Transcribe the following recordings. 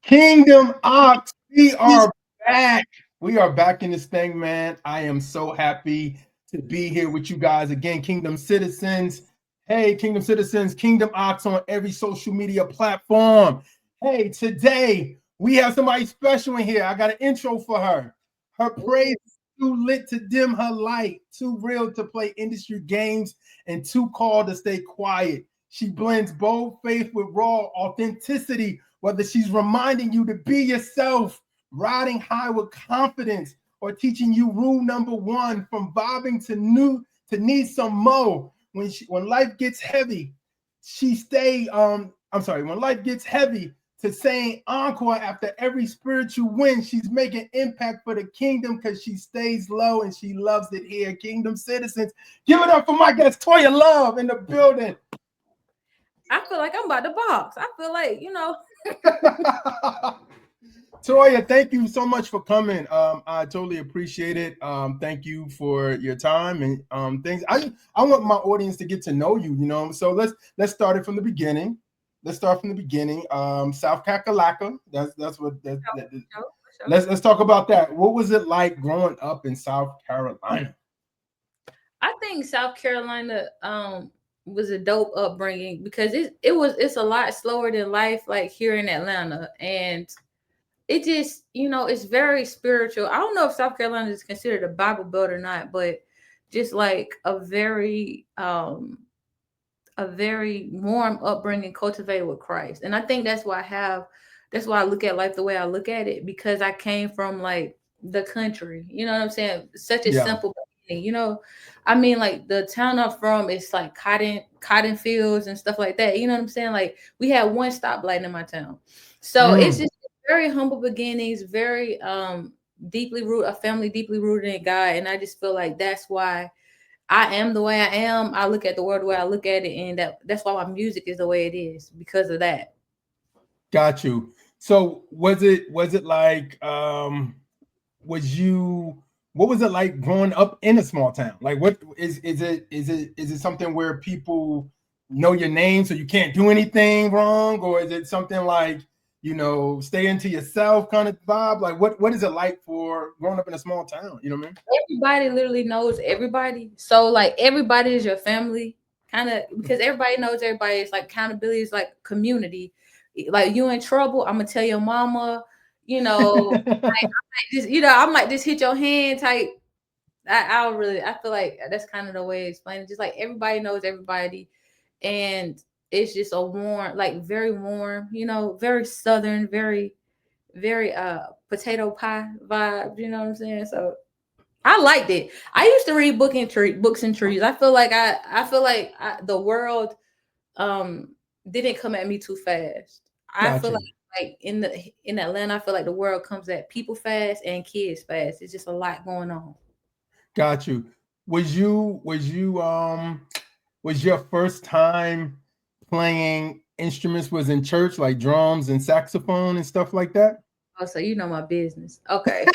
Kingdom Ox, we are back. We are back in this thing, man. I am so happy to be here with you guys again, Kingdom Citizens. Hey, Kingdom Citizens, Kingdom Ox on every social media platform. Hey, today we have somebody special in here. I got an intro for her. Her praise is too lit to dim her light, too real to play industry games, and too called to stay quiet. She blends bold faith with raw authenticity, whether she's reminding you to be yourself, riding high with confidence, or teaching you rule number one from vibing to need some mo. When life gets heavy, when life gets heavy to saying encore after every spiritual win, she's making impact for the kingdom because she stays low and she loves it here. Kingdom Citizens, give it up for my guest ToyaLove in the building. I feel like I'm about to box. I feel like, Toya, thank you so much for coming. I totally appreciate it. Thank you for your time and things. I want my audience to get to know you. So let's start it from the beginning. Let's start from the beginning. South Kakalaka. That's what. Let's talk about that. What was it like growing up in South Carolina? I think South Carolina was a dope upbringing because it's a lot slower than life like here in Atlanta, and it just it's very spiritual. I don't know if South Carolina is considered a Bible Belt or not, but just like a very warm upbringing cultivated with Christ. And I think that's why I look at life the way I look at it, because I came from like the country. You know what I'm saying? Such a simple beginning. I mean, like the town I'm from is like cotton fields and stuff like that. You know what I'm saying? Like we had one stoplight in my town. So it's just very humble beginnings, very deeply rooted, a family deeply rooted in God. And I just feel like that's why I am the way I am. I look at the world the way I look at it, and that's why my music is the way it is, because of that. Got you. So was it like was you what was it like growing up in a small town? Like what is it something where people know your name so you can't do anything wrong, or is it something like stay into yourself kind of vibe? Like what is it like for growing up in a small town? You know what I mean? Everybody literally knows everybody. So like everybody is your family, kind of, because everybody knows everybody. It's like accountability is like community. Like you in trouble, I'm gonna tell your mama. I might just hit your hand type. I feel like that's kind of the way to explain it. Just like everybody knows everybody, and it's just a warm, like very warm, very southern, very potato pie vibe. You know what I'm saying? So I liked it. I used to read books and trees. The world um didn't come at me too fast. I Got feel you. like in Atlanta, I feel like the world comes at people fast and kids fast. It's just a lot going on. Got you. Was your first time playing instruments was in church, like drums and saxophone and stuff like that? Oh, so you know my business. Okay.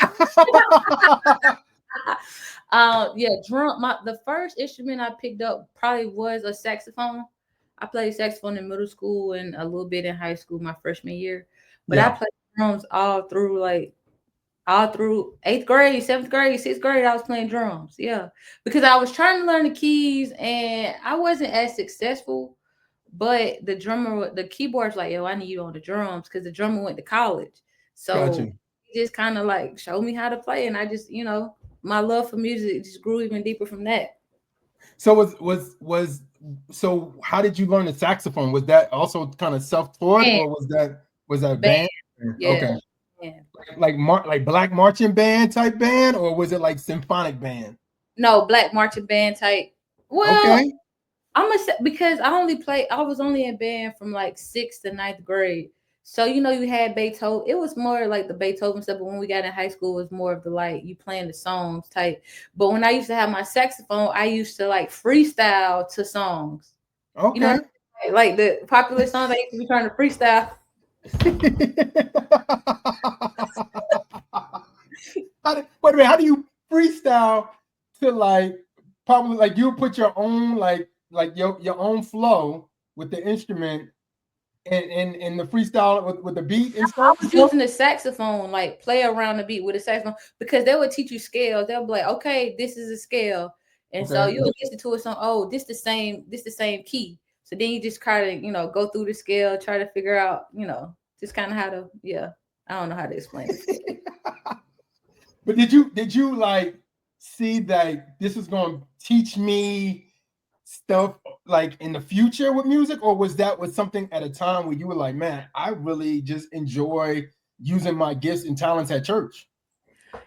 Yeah, the first instrument I picked up probably was a saxophone. I played saxophone in middle school and a little bit in high school my freshman year. But I Yeah, played drums all through eighth grade, seventh grade, sixth grade. I was playing drums. Yeah. Because I was trying to learn the keys and I wasn't as successful. But the keyboard's like, yo, I need you on the drums because the drummer went to college. got So you. he just kind of like showed me how to play. And I just, my love for music just grew even deeper from that. So so how did you learn the saxophone? Was that also kind of self-taught, Band, or was that band, band? yeah. Okay. Yeah. Like black marching band type band, or was it like symphonic band? No, black marching band type. Well, Okay. I'm gonna say because I was only in band from like sixth to ninth grade. So you had Beethoven. It was more like the Beethoven stuff, but when we got in high school, it was more of the like you playing the songs type. But when I used to have my saxophone, I used to like freestyle to songs. You know, Okay. like the popular songs I used to be trying to freestyle. Wait a minute, how do you freestyle to like probably like you put your own like your own flow with the instrument and the freestyle with the beat and I stuff? was using the saxophone, like play around the beat with the saxophone, because they would teach you scales. They'll be like, okay, this is a scale. And so Okay. you'll listen to a song, oh, this the same key. So then you just kind of, go through the scale, try to figure out, just kind of how to, yeah. I don't know how to explain it. But did you like see that this is going to teach me stuff like in the future with music, or was something at a time where you were like, man, I really just enjoy using my gifts and talents at church?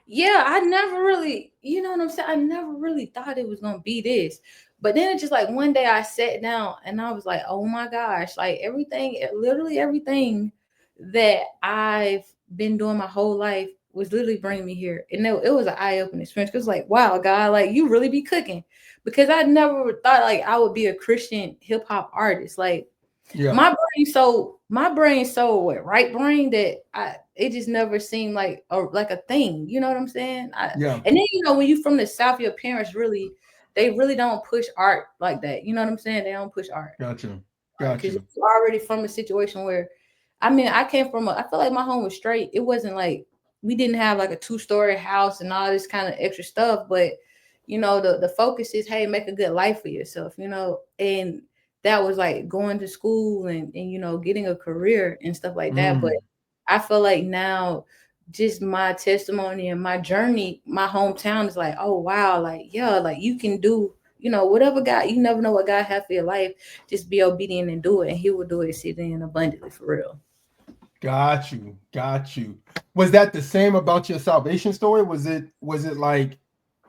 Yeah, I never really, you know what I'm saying? I never really thought it was gonna be this. But then it just like one day I sat down and I was like, oh my gosh, like everything, literally everything that I've been doing my whole life was literally bringing me here. And it was an eye-opening experience. Cause like, wow, God, like you really be cooking. Because I never thought like I would be a Christian hip hop artist. Like Yeah. my brain so what right brain that it just never seemed like a thing. You know what I'm saying? Yeah. And then when you from the South, your parents they really don't push art like that. You know what I'm saying? They don't push art Gotcha. because Gotcha. you're already from a situation where, I mean, I came from I feel like my home was straight. It wasn't like we didn't have like a 2-story house and all this kind of extra stuff, but the focus is, hey, make a good life for yourself, and that was like going to school and getting a career and stuff like that. But Mm. I feel like now just my testimony and my journey, my hometown is like, oh wow, like yeah, like you can do, whatever God, you never know what God has for your life. Just be obedient and do it, and He will do it exceedingly and abundantly for real. Got you. Got you. Was that the same about your salvation story? Was it like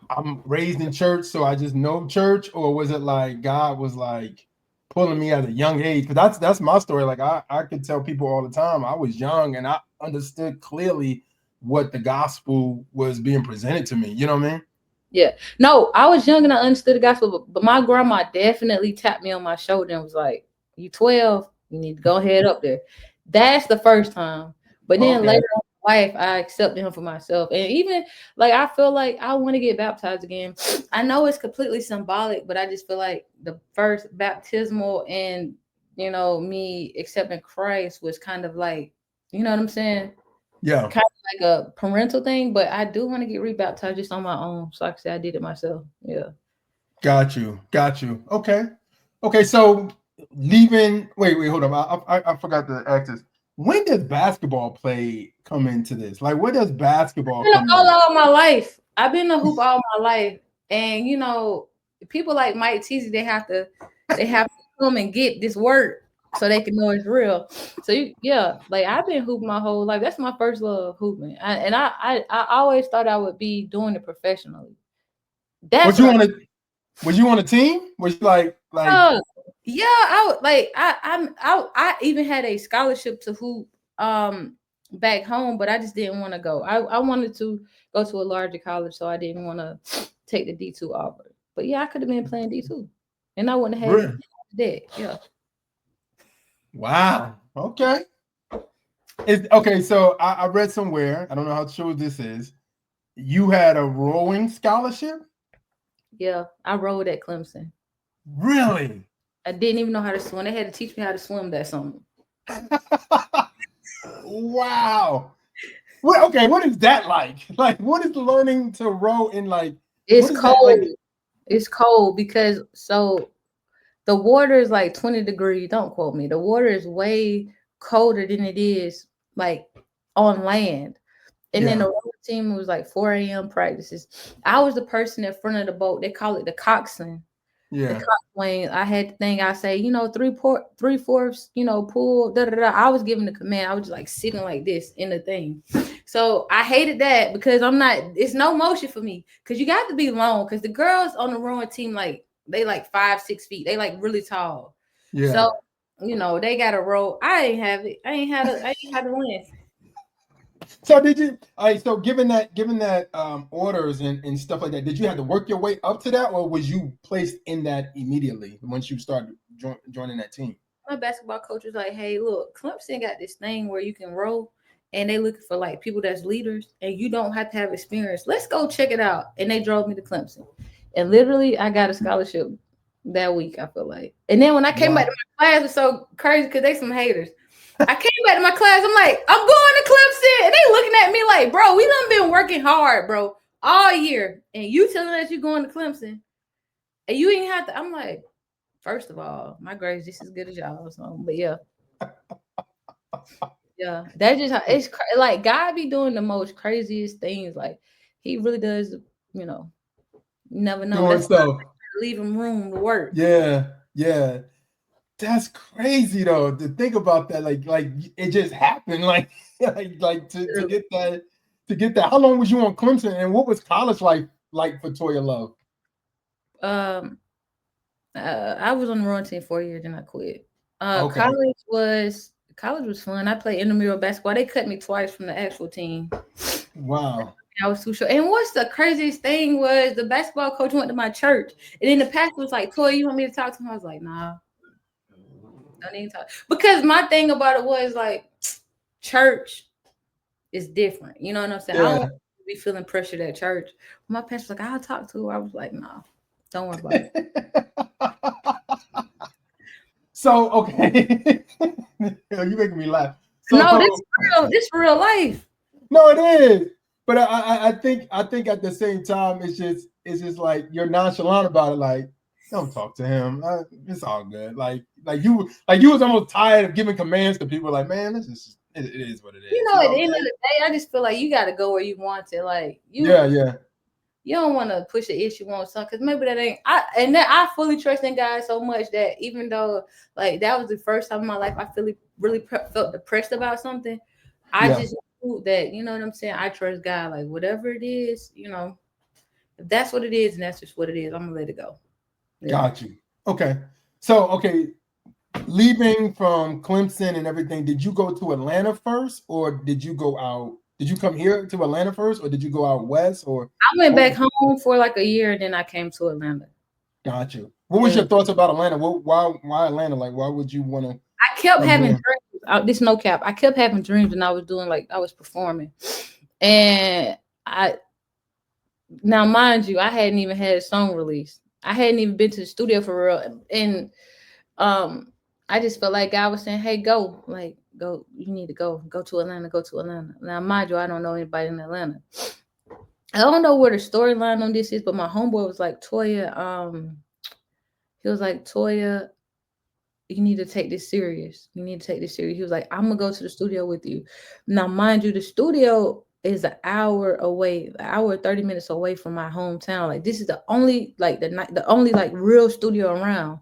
I'm raised in church, so I just know church, or was it like God was like pulling me at a young age? Because that's my story. Like I could tell people all the time I was young and I understood clearly what the gospel was being presented to me. You know what I mean? Yeah. No, I was young and I understood the gospel, but my grandma definitely tapped me on my shoulder and was like, you 12, you need to go head up there. That's the first time. But then Okay. later on in life, I accepted him for myself. And even like I feel like I want to get baptized again. I know it's completely symbolic, but I just feel like the first baptismal and me accepting Christ was kind of like, you know what I'm saying? Yeah. Kind of like a parental thing, but I do want to get rebaptized just on my own. So like I said, I did it myself. Yeah. Got you. Got you. Okay. Okay. So leaving. Wait. Hold on. I forgot to ask this. When does basketball play come into this? Like, where does basketball I've been come in? all my life. I've been a hoop all my life. And people like Mike Teasy, they have to come and get this work so they can know it's real. So yeah, like I've been hooping my whole life. That's my first love, hooping. I always thought I would be doing it professionally. That's Was what you I on a Was you on a team? Was you like? yeah, yeah, I would like I even had a scholarship to hoop back home, but I just didn't want to go. I wanted to go to a larger college, so I didn't want to take the D2 offer. But yeah, I could have been playing D2 and I wouldn't have had Really? that. Yeah. Wow. Okay. Okay. So I read somewhere. I don't know how true this is. You had a rowing scholarship. Yeah. I rode at Clemson. Really? I didn't even know how to swim. They had to teach me how to swim that summer. Wow. Okay, what is that like? Like, what is learning to row in like? It's What is that cold. like? It's cold because the water is like 20 degrees. Don't quote me. The water is way colder than it is like on land. And then Yeah, the rowing team was like 4 a.m. practices. I was the person in front of the boat. They call it the coxswain. The yeah. coxswain. I had the thing. I say, 3/4, pull. Da da da. I was giving the command. I was just like sitting like this in the thing. So I hated that because I'm not. It's no motion for me because you got to be long. Because the girls on the rowing team they like 5-6 feet. They like really tall. Yeah. So they got to row. I ain't have it. I ain't had to length. So did you? All right. So given that orders and stuff like that, did you have to work your way up to that, or was you placed in that immediately once you started joining that team? My basketball coach was like, "Hey, look, Clemson got this thing where you can row, and they looking for like people that's leaders, and you don't have to have experience. Let's go check it out." And they drove me to Clemson, and literally, I got a scholarship that week. I feel like, and then when I came back Wow. to my class, it was so crazy because they some haters. I came back to my class. I'm like, I'm going to Clemson. And they looking at me like, bro, we done been working hard, bro, all year. And you telling us you going to Clemson. And you ain't have to. I'm like, first of all, my grades just as good as y'all. So, but yeah. Yeah. That's just how it's like God be doing the most craziest things. Like he really does, you know, you never know. Doing That's why stuff. I leave him room to work. Yeah, yeah. That's crazy though to think about that. Like it just happened. Like to get that. How long was you on Clemson, and what was college like for ToyaLove? Um, I was on the run team 4 years, then I quit. Okay. College was fun. I played intramural basketball. They cut me twice from the actual team. Wow. I was too short. And what's the craziest thing was the basketball coach went to my church, and then the pastor was like, "Toy, you want me to talk to him?" I was like, "Nah, don't need to talk." Because my thing about it was like, church is different. You know what I'm saying? I don't Yeah. want to be feeling pressured at church. My pastor was like, "I'll talk to her." I was like, "Nah, don't worry about it." So okay, you making me laugh. No, So this real life. no, it is. But I think at the same time it's just like you're nonchalant about it. Like don't talk to him. It's all good. Like you was almost tired of giving commands to people. Like man, it is what it You is. know, You at know the what end I'm of saying? the day, I just feel like you got to go where you want to. Like Yeah, yeah, you don't want to push the issue on something because maybe that ain't. I fully trust in God so much that even though like that was the first time in my life I really felt depressed about something, I yeah. just knew that you know what I'm saying. I trust God. Like whatever it is, you know, if that's what it is, and that's just what it is. I'm gonna let it go. Yeah. Got you. Okay. So okay, leaving from Clemson and everything, did you go to Atlanta first, or did you go out? Did you come here to Atlanta first, or did you go out west, or I went what back was? home for like a year, and then I came to Atlanta. Got you. What was Yeah. your thoughts about Atlanta? Why Atlanta? Like, why would you want to I kept come having here? dreams. This no cap. I kept having dreams, and I was doing like I was performing, and I now mind you, I hadn't even had a song released. I hadn't even been to the studio for real, and um, I just felt like God was saying, "Hey, go, like go. You need to go to Atlanta, go to Atlanta." Now mind you, I don't know anybody in Atlanta. I don't know where the storyline on this is, but my homeboy was like, "Toya, he was like, Toya, you need to take this serious. You need to take this serious." He was like, "I'm gonna go to the studio with you." Now, mind you, the studio is an hour away, an hour 30 minutes away from my hometown. Like this is the only like the only like real studio around.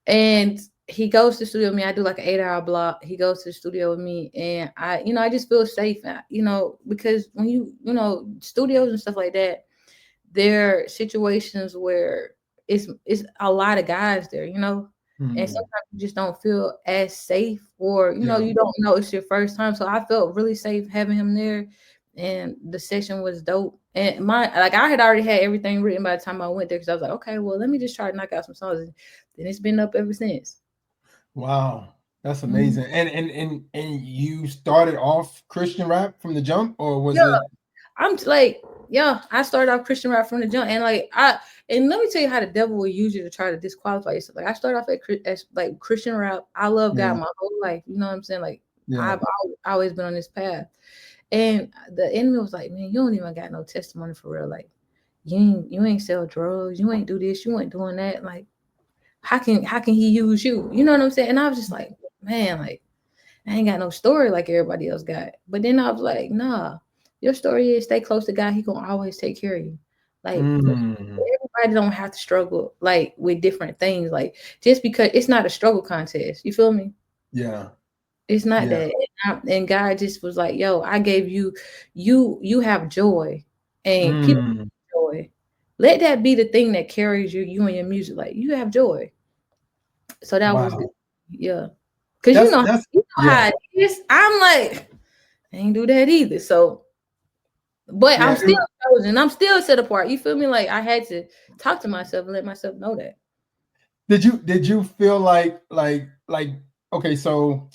And he goes to the studio with me. I do like an 8 hour block. He goes to the studio with me, and I just feel safe, because when studios and stuff like that, there are situations where it's a lot of guys there, and Hmm. sometimes you just don't feel as safe, or Yeah. you don't know it's your first time. So I felt really safe having him there, and the session was dope. And I had already had everything written by the time I went there because I was like, okay, well, let me just try to knock out some songs, and then it's been up ever since. Wow. That's Mhm. amazing. And you started off Christian rap from the jump, or was Yeah, it? like, yeah, I started off Christian rap from the jump, and and let me tell you how the devil will use you to try to disqualify yourself. Like I started off as like Christian rap. I love God Yeah. my whole life. You know what I'm saying? Like Yeah. I've always been on this path, and the enemy was like, "Man, you don't even got no testimony for real. Like you ain't sell drugs. You ain't do this. You ain't doing that. Like how can he use you? You know what I'm saying?" And I was just like, man, like I ain't got no story like everybody else got. But then I was like, nah, your story is stay close to God. He gonna always take care of you. Like Mm. everybody don't have to struggle like with different things. Like just because it's not a struggle contest. You feel me? Yeah. It's not Yeah. that. And God just was like, yo, I gave you have joy, and people Mm. have joy. Let that be the thing that carries you and your music. Like you have joy. So that was good. Wow. Yeah. Cause That's you know how yeah. it is. I'm like, I ain't do that either. So, but I'm Yeah. still chosen. I'm still set apart. You feel me? Like I had to talk to myself and let myself know that. Did you feel like okay, so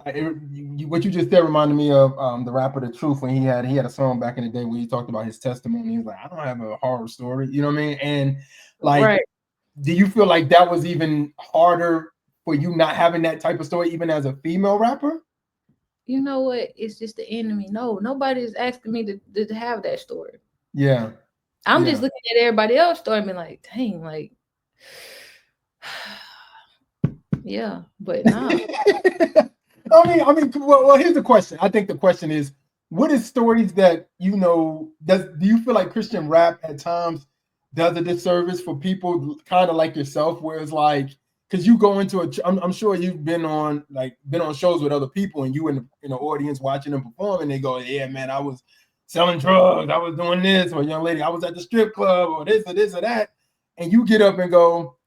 what you just said reminded me of the rapper The Truth when he had a song back in the day where he talked about his testimony. He was like, I don't have a horror story, you know what I mean? And like, Right. do you feel like that was even harder for you not having that type of story even as a female rapper? You know what? It's just the enemy. No, nobody's asking me to have that story. Yeah. I'm just Yeah. looking at everybody else story and be like, dang, like, yeah, but nah. well, here's the question. I think the question is, what is stories that do you feel like Christian rap at times does a disservice for people kind of like yourself, where it's like, because you go into I'm sure you've been on shows with other people, and you in the audience watching them perform, and they go, yeah, man, I was selling drugs, I was doing this, or young lady, I was at the strip club, or this or that, and you get up and go,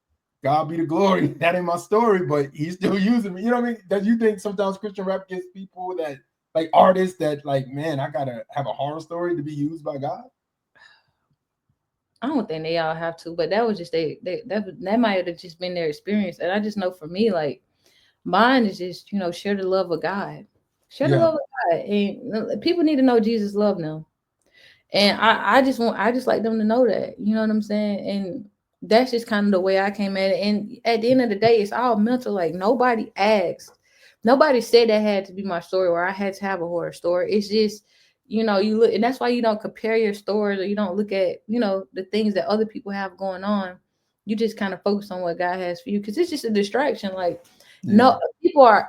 God be the glory. That ain't my story, but he's still using me. You know what I mean? Does you think sometimes Christian rap gets people that like artists that like, man, I gotta have a horror story to be used by God? I don't think they all have to, but that was just that might have just been their experience. And I just know for me, like mine is just, share the love of God. Share the Yeah, love of God. And people need to know Jesus love them. And I just like them to know that. You know what I'm saying? And that's just kind of the way I came at it. And at the end of the day, it's all mental. Like nobody asked. Nobody said that had to be my story or I had to have a horror story. It's just, you look, and that's why you don't compare your stories or you don't look at, the things that other people have going on. You just kind of focus on what God has for you because it's just a distraction. Like, yeah, no,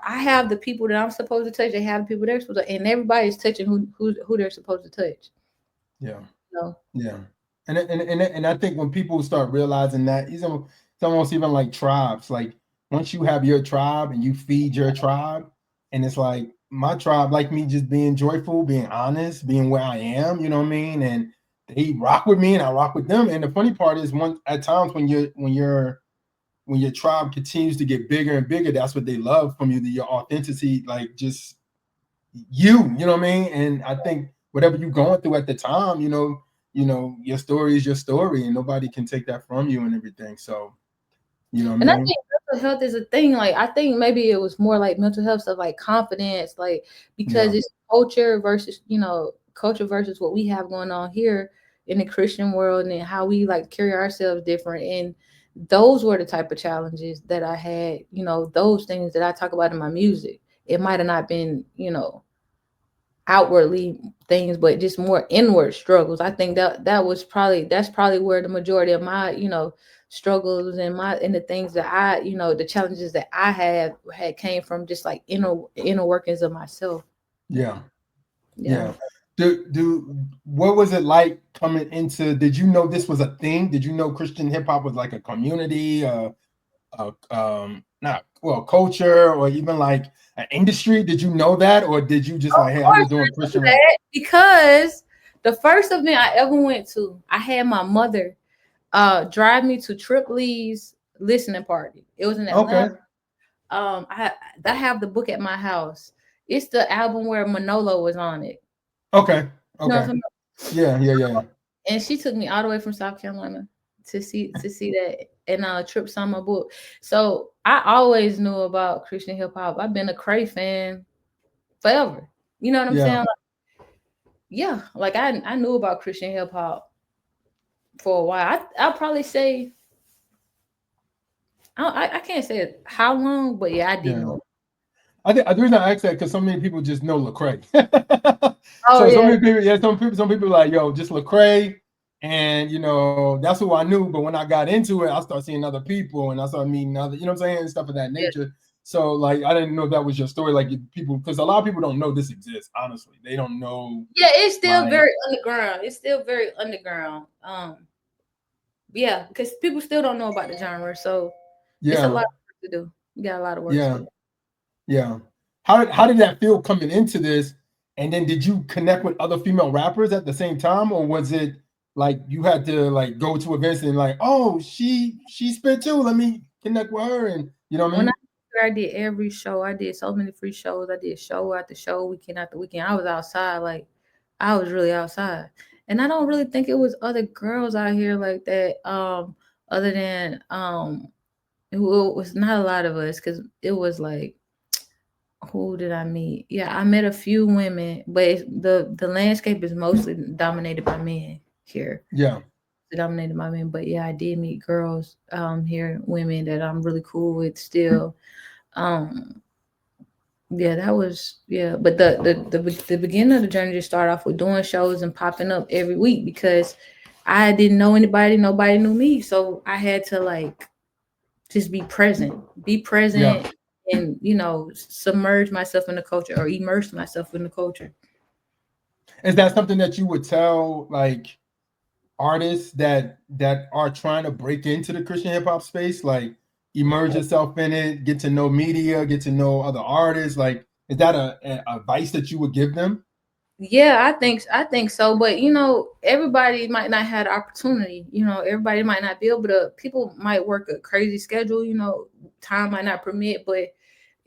I have the people that I'm supposed to touch. They have the people they're supposed to, and everybody's touching who they're supposed to touch. yeah, So, yeah. And I think when people start realizing that, it's almost even like tribes. Like once you have your tribe and you feed your tribe, and it's like my tribe, like me, just being joyful, being honest, being where I am. You know what I mean? And they rock with me, and I rock with them. And the funny part is, at times when your tribe continues to get bigger and bigger, that's what they love from you, your authenticity, like just you know what I mean? And I think whatever you're going through at the time, your story is your story and nobody can take that from you and everything. So, you know what I and I mean? think mental health is a thing. Like, I think maybe it was more like mental health stuff, like confidence, like because Yeah, it's culture versus what we have going on here in the Christian world and how we like carry ourselves different. And those were the type of challenges that I had. Those things that I talk about in my music. It might have not been, outwardly things, but just more inward struggles. I think that's probably where the majority of my, struggles and the things that the challenges that I had came from just like inner workings of myself. yeah, Yeah. yeah. What was it like coming into? Did you know this was a thing? Did you know Christian hip hop was like a community, not well, culture, or even like an industry? Did you know that, or did you just Of like, hey, I'm course just doing I knew Christian rap? that because the first event I ever went to, I had my mother drive me to Trip Lee's listening party. It was in Atlanta. Okay, I have the book at my house. It's the album where Manolo was on it. okay, You know what okay. I'm talking Yeah, yeah, yeah, about? And she took me all the way from South Carolina to see that and Trip saw my book. So I always knew about Christian hip hop. I've been a Cray fan forever. You know what I'm saying? yeah, Like, yeah, like I knew about Christian hip hop for a while. I'll probably say I can't say how long, but yeah, I did yeah. know. I think the reason I ask that because so many people just know Lecrae. Oh So yeah, many people, yeah, some people like, yo, just Lecrae, and that's who I knew. But when I got into it, I started seeing other people, and I started meeting other, you know what I'm saying, and stuff of that yeah, nature. So like, I didn't know if that was your story, like people, because a lot of people don't know this exists. Honestly, they don't know, yeah. It's still like, very underground. It's still very underground. Yeah, because people still don't know about the genre, so it's a yeah, lot of work to do. We got a lot of work to yeah. do. Yeah. How did that feel coming into this? And then did you connect with other female rappers at the same time, or was it like you had to like go to events and like, oh, she spit too. Let me connect with her, and you know what I When mean? I did every show, I did so many free shows. I did show after show, weekend after weekend. I was outside, like I was really outside, and I don't really think it was other girls out here like that. Other than it was not a lot of us because it was like who did I meet? Yeah, I met a few women, but the landscape is mostly dominated by men here. Yeah, dominated by men. But yeah, I did meet girls here, women that I'm really cool with still. Um, yeah, that was yeah. But the beginning of the journey just started off with doing shows and popping up every week because I didn't know anybody, nobody knew me, so I had to like just be Yeah. present, and submerge myself in the culture or immerse myself in the culture. Is that something that you would tell like artists that are trying to break into the Christian hip hop space? Like immerse yourself in it, get to know media, get to know other artists. Like, is that a advice that you would give them? Yeah, I think so, but everybody might not have the opportunity. Everybody might not be able to. People might work a crazy schedule. Time might not permit, but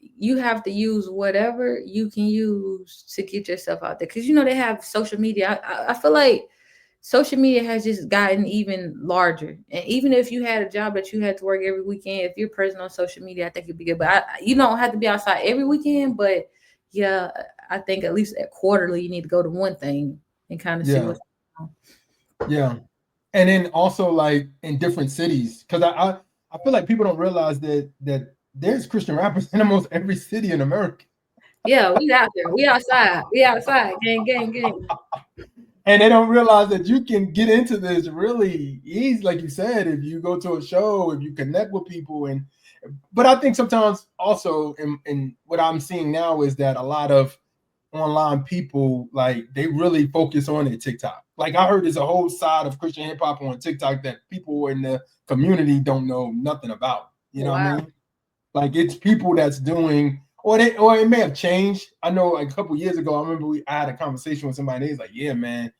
you have to use whatever you can use to get yourself out there. Because they have social media. I feel like social media has just gotten even larger. And even if you had a job that you had to work every weekend, if you're present on social media, I think it'd be good. But you don't have to be outside every weekend. But yeah, I think at least at quarterly, you need to go to one thing and kind of see Yeah, what's going on. yeah. And then also like in different cities, because I feel like people don't realize that there's Christian rappers in almost every city in America. Yeah, we out there. We outside. We outside. Gang, gang, gang. And they don't realize that you can get into this really easy, like you said, if you go to a show, if you connect with people. And but I think sometimes also in what I'm seeing now is that a lot of online people, like, they really focus on their TikTok. Like, I heard there's a whole side of Christian hip hop on TikTok that people in the community don't know nothing about. You know what I Wow. mean? Like, it's people that's doing, or it may have changed. I know like a couple years ago, I remember I had a conversation with somebody. And he's like, "Yeah, man,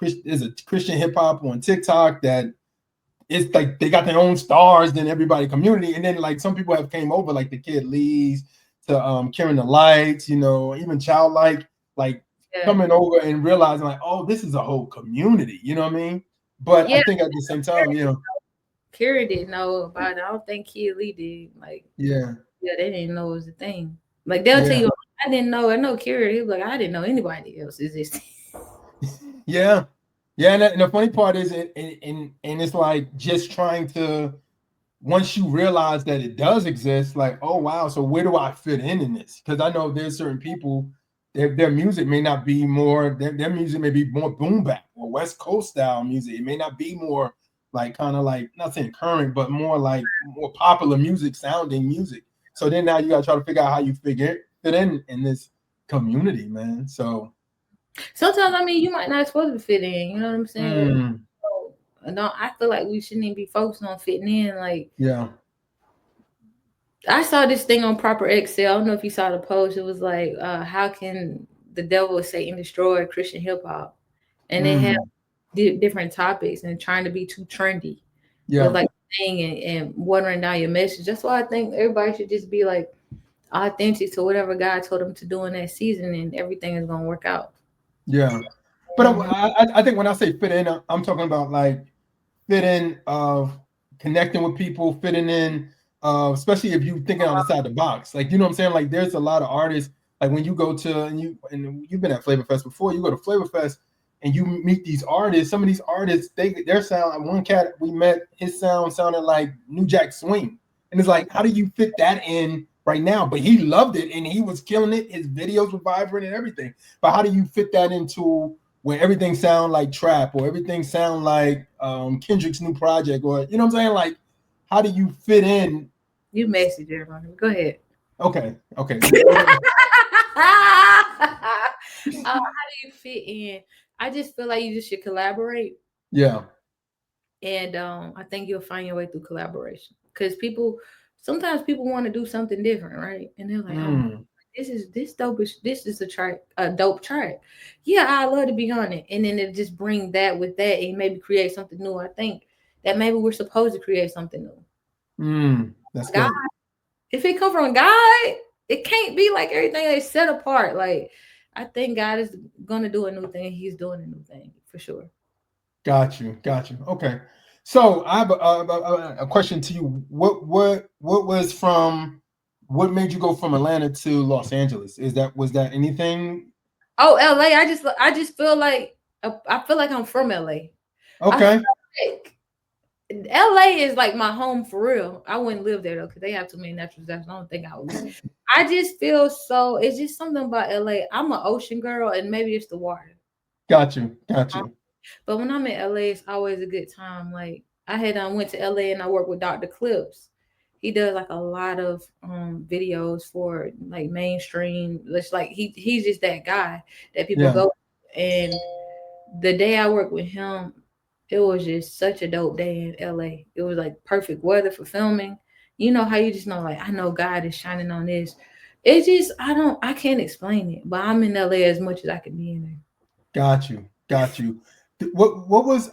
there's a Christian hip hop on TikTok that it's like they got their own stars than everybody community." And then like some people have came over, like the Kid Lee's to Karen the Lights, even Childlike, like Yeah. coming over and realizing like, oh, this is a whole community. You know what I mean? But I Yeah. think at the same time, Kira didn't know about it. I don't think Kid Lee did. Like, yeah, yeah, they didn't know it was a thing. Like, they'll tell yeah, you, I didn't know. I know Kira. He was like, I didn't know anybody else existed. yeah. Yeah, and the funny part is, and it's like just trying to, once you realize that it does exist, like, oh wow, so where do I fit in this? Because I know there's certain people, their music may not be more, their music may be more boom bap or West Coast style music. It may not be more like kind of like, not saying current, but more like more popular music sounding music. So then now you gotta try to figure out how you fit in this community, man. So Sometimes, I mean, you might not supposed to fit in. You know what I'm saying? mm, So, no, I feel like we shouldn't even be focused on fitting in. Like, yeah, I saw this thing on Proper Excel. I don't know if you saw the post. It was like, how can the devil Satan destroy Christian hip hop? And they have mm, different topics and trying to be too trendy was yeah. like thing, and watering down your message. That's why I think everybody should just be like authentic to whatever God told them to do in that season, and everything is gonna work out. Yeah, but Mhm. I think when I say fit in, I'm talking about like fit in of connecting with people, fitting in, especially if you thinking outside the box. Like, you know what I'm saying? Like, there's a lot of artists. Like when you go to, and you've been at Flavor Fest before. You go to Flavor Fest and you meet these artists. Some of these artists, their sound. Like one cat we met, his sound sounded like New Jack Swing, and it's like, how do you fit that in right now? But he loved it and he was killing it. His videos were vibrant and everything. But how do you fit that into where everything sound like trap or everything sound like Kendrick's new project, or you know what I'm saying? Like, how do you fit in? You messy, Jeremiah. Go ahead. Okay, okay, How do you fit in? I just feel like you just should collaborate, yeah, and I think you'll find your way through collaboration. Because sometimes people want to do something different, right? And they're like, oh, mm, this dope. This is a dope track. Yeah, I love to be on it, and then it just bring that with that, and maybe create something new. I think that maybe we're supposed to create something new. that's God, good. if it come from God, it can't be like everything is set apart. Like, I think God is gonna do a new thing. He's doing a new thing for sure. Got you. Okay, so I have a question to you. What was from? What made you go from Atlanta to Los Angeles? Was that anything? Oh, LA. I just feel like I feel like I'm from LA. I Okay. like LA is like my home for real. I wouldn't live there though, because they have too many natural disasters. I don't think I would live. I just feel so. It's just something about LA. I'm an ocean girl, and maybe it's the water. Got you. Got Um, you. But when I'm in LA, it's always a good time. Like I had went to LA and I worked with Dr. Clips. He does like a lot of videos for like mainstream. It's like he's just that guy that people Yeah. go. And the day I worked with him, it was just such a dope day in LA. It was like perfect weather for filming. You know how you just know, like, I know God is shining on this. It's just I can't explain it, but I'm in LA as much as I can be in there. Got you. Got you. What was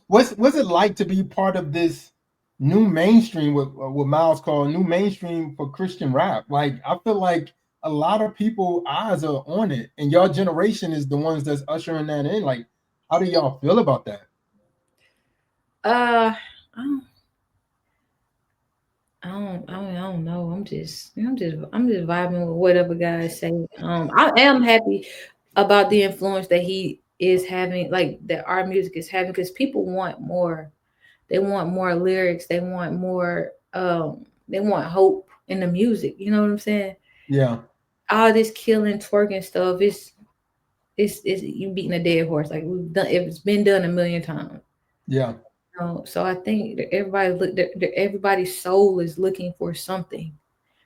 what's it like to be part of this new mainstream, what Miles called new mainstream for Christian rap? Like I feel like a lot of people eyes are on it, and your generation is the ones that's ushering that in. Like, how do y'all feel about that? Uh, I don't, I don't know. I'm just vibing with whatever guys say. I am happy about the influence that he is having, like that our music is having, because people want more. They want more lyrics. They want hope in the music. You know what I'm saying? Yeah. All this killing, twerking stuff. It's you beating a dead horse. Like we've done. It's been done a million times. Yeah. So I think that everybody's soul is looking for something,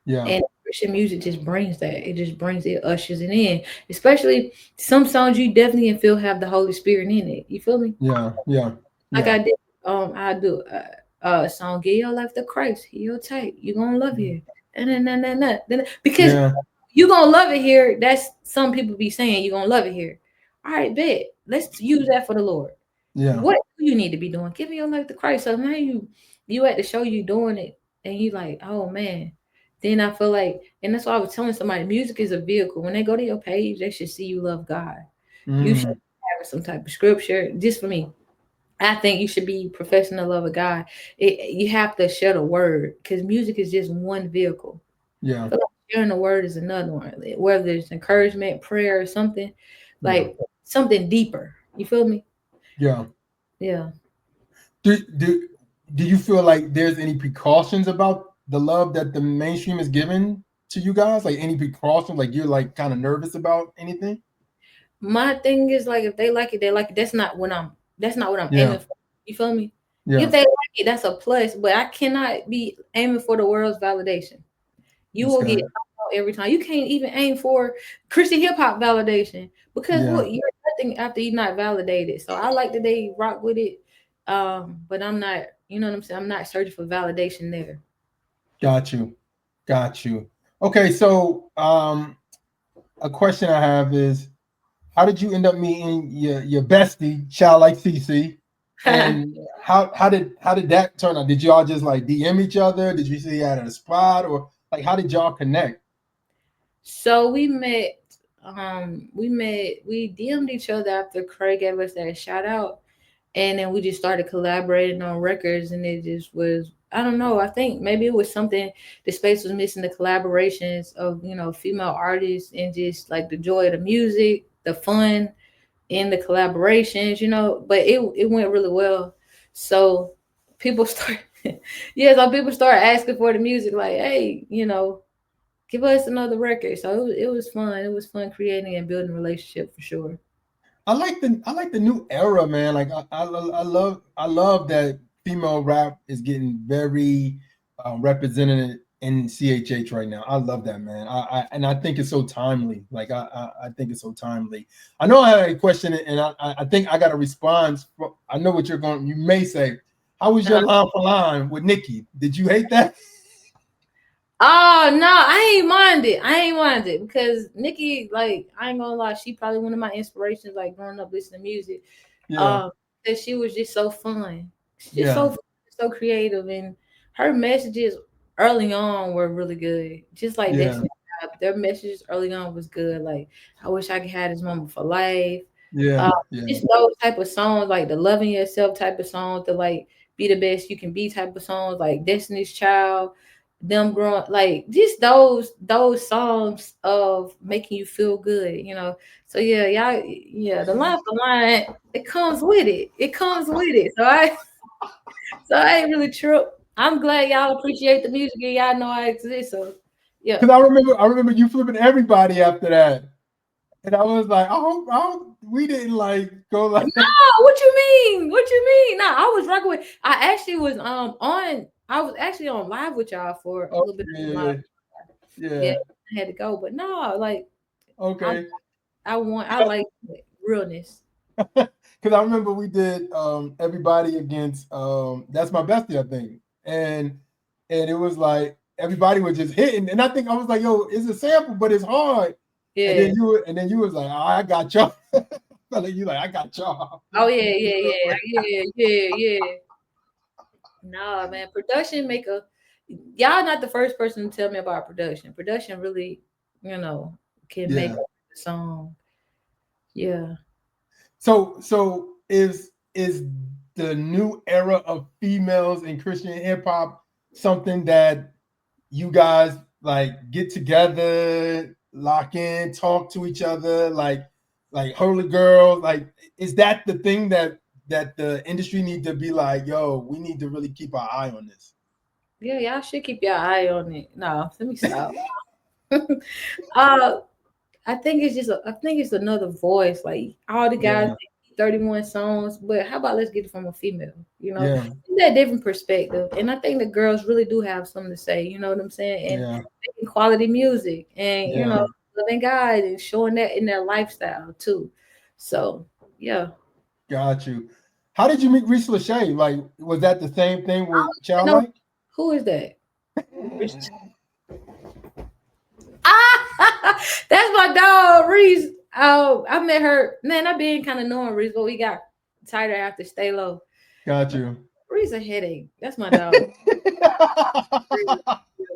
Yeah. and Christian music just brings that. It just brings it, ushers it in. Especially some songs you definitely can feel have the Holy Spirit in it. You feel me? Yeah. Yeah. Like Yeah. I did. I do a song. Give your life to Christ. He'll take. You gonna love here. And then because Yeah. you gonna love it here. That's some people be saying you gonna love it here. All right, bet. Let's use that for the Lord. Yeah. What do you need to be doing? Giving your life to Christ. So now you at the show, you doing it, and you like, oh man. Then I feel like, and that's why I was telling somebody, music is a vehicle. When they go to your page, they should see you love God. You should Mm, have some type of scripture. Just for me, I think you should be professing the love of God. You have to share the word, because music is just one vehicle. yeah. I feel like sharing the word is another one. Whether it's encouragement, prayer, or something Yeah. like something deeper. You feel me? Yeah. Yeah. Do do do you feel like there's any precautions about the love that the mainstream is giving to you guys? Like any precautions? Like you're like kind of nervous about anything? My thing is like if they like it, they like it. That's not what I'm Yeah. aiming for. You feel me? Yeah. If they like it, that's a plus. But I cannot be aiming for the world's validation. You That's will get good. out every time. You can't even aim for Christian hip hop validation, because Yeah. what, you're nothing after you're not validated. So I like that they rock with it. But I'm not, you know what I'm saying? I'm not searching for validation there. Got you. Got you. Okay, so a question I have is how did you end up meeting your bestie, Child Like CC? And how did that turn out? Did y'all just like DM each other? Did you see at a spot or like how did y'all connect? So we DM'd each other after Craig gave us that shout out, and then we just started collaborating on records, and it just was, I don't know, I think maybe it was something, the space was missing, the collaborations of, female artists, and just like the joy of the music, the fun in the collaborations, but it went really well. So people start yeah, so people start asking for the music, like, hey, give us another record. So it was fun. It was fun creating and building a relationship for sure. I like the new era, man. Like I love that female rap is getting very represented in CHH right now. I love that, man. And I think it's so timely. Like I think it's so timely. I know I had a question, and I think I got a response. I know what you're going. You may say, "How was your Uh-huh. line for line with Nikki? Did you hate that?" Oh no, I ain't mind it. I ain't mind it because Nikki, like, I ain't gonna lie, she probably one of my inspirations, like growing up listening to music. Yeah, Um, that she was just so fun. She's just yeah, so fun, so creative, and her messages early on were really good. Just like yeah, Destiny, Child, their messages early on was good. Like, I wish I could have this moment for life. yeah, Uh, yeah, just those type of songs, like the loving yourself type of songs, the like be the best you can be type of songs, like Destiny's Child. them growing like just those songs of making you feel good, you know. So yeah, y'all, yeah, the line for line, it comes with it. It comes with it. So I ain't really tripped. I'm glad y'all appreciate the music and y'all know I exist. So yeah. Because I remember you flipping everybody after that, and I was like, I hope we didn't like go like. No, what you mean? What you mean? No, I was rocking with. I actually was on. I was actually on live with y'all for a Oh little bit of the yeah, live. Yeah, yeah. I had to go, but no, like I'm. Okay. I want. I like realness. Because I remember we did everybody against that's my bestie, I think, and it was like everybody was just hitting, and I think I was like, yo, it's a sample, but it's hard. Yeah. And then you was like, oh, I got y'all. Like you like I got y'all. Oh yeah, yeah, yeah, yeah, yeah, yeah. Nah, man, production make a. Y'all not the first person to tell me about production. Production really, you know, can make Yeah. a song. Yeah. So is the new era of females in Christian hip hop something that you guys like get together, lock in, talk to each other, like holy girls, like is that the thing that the industry need to be like, yo, we need to really keep our eye on this? Yeah, y'all should keep your eye on it. No, let me stop. uh, I think it's just I think it's another voice. Like all the guys, Yeah, 31 songs, but how about let's get it from a female? You know, yeah, that different perspective. And I think the girls really do have something to say. You know what I'm saying? And yeah, making quality music, and you yeah. know, loving God and showing that in their lifestyle too. So yeah. Got you. How did you meet Reese Lachey? Like, was that the same thing with I know Childlike? who is that? Ah, that's my dog, Reese. Oh, I met her. Man, I've been kind of knowing Reese, but we got tighter after Stay Low. Got you. Reese a headache. That's my dog.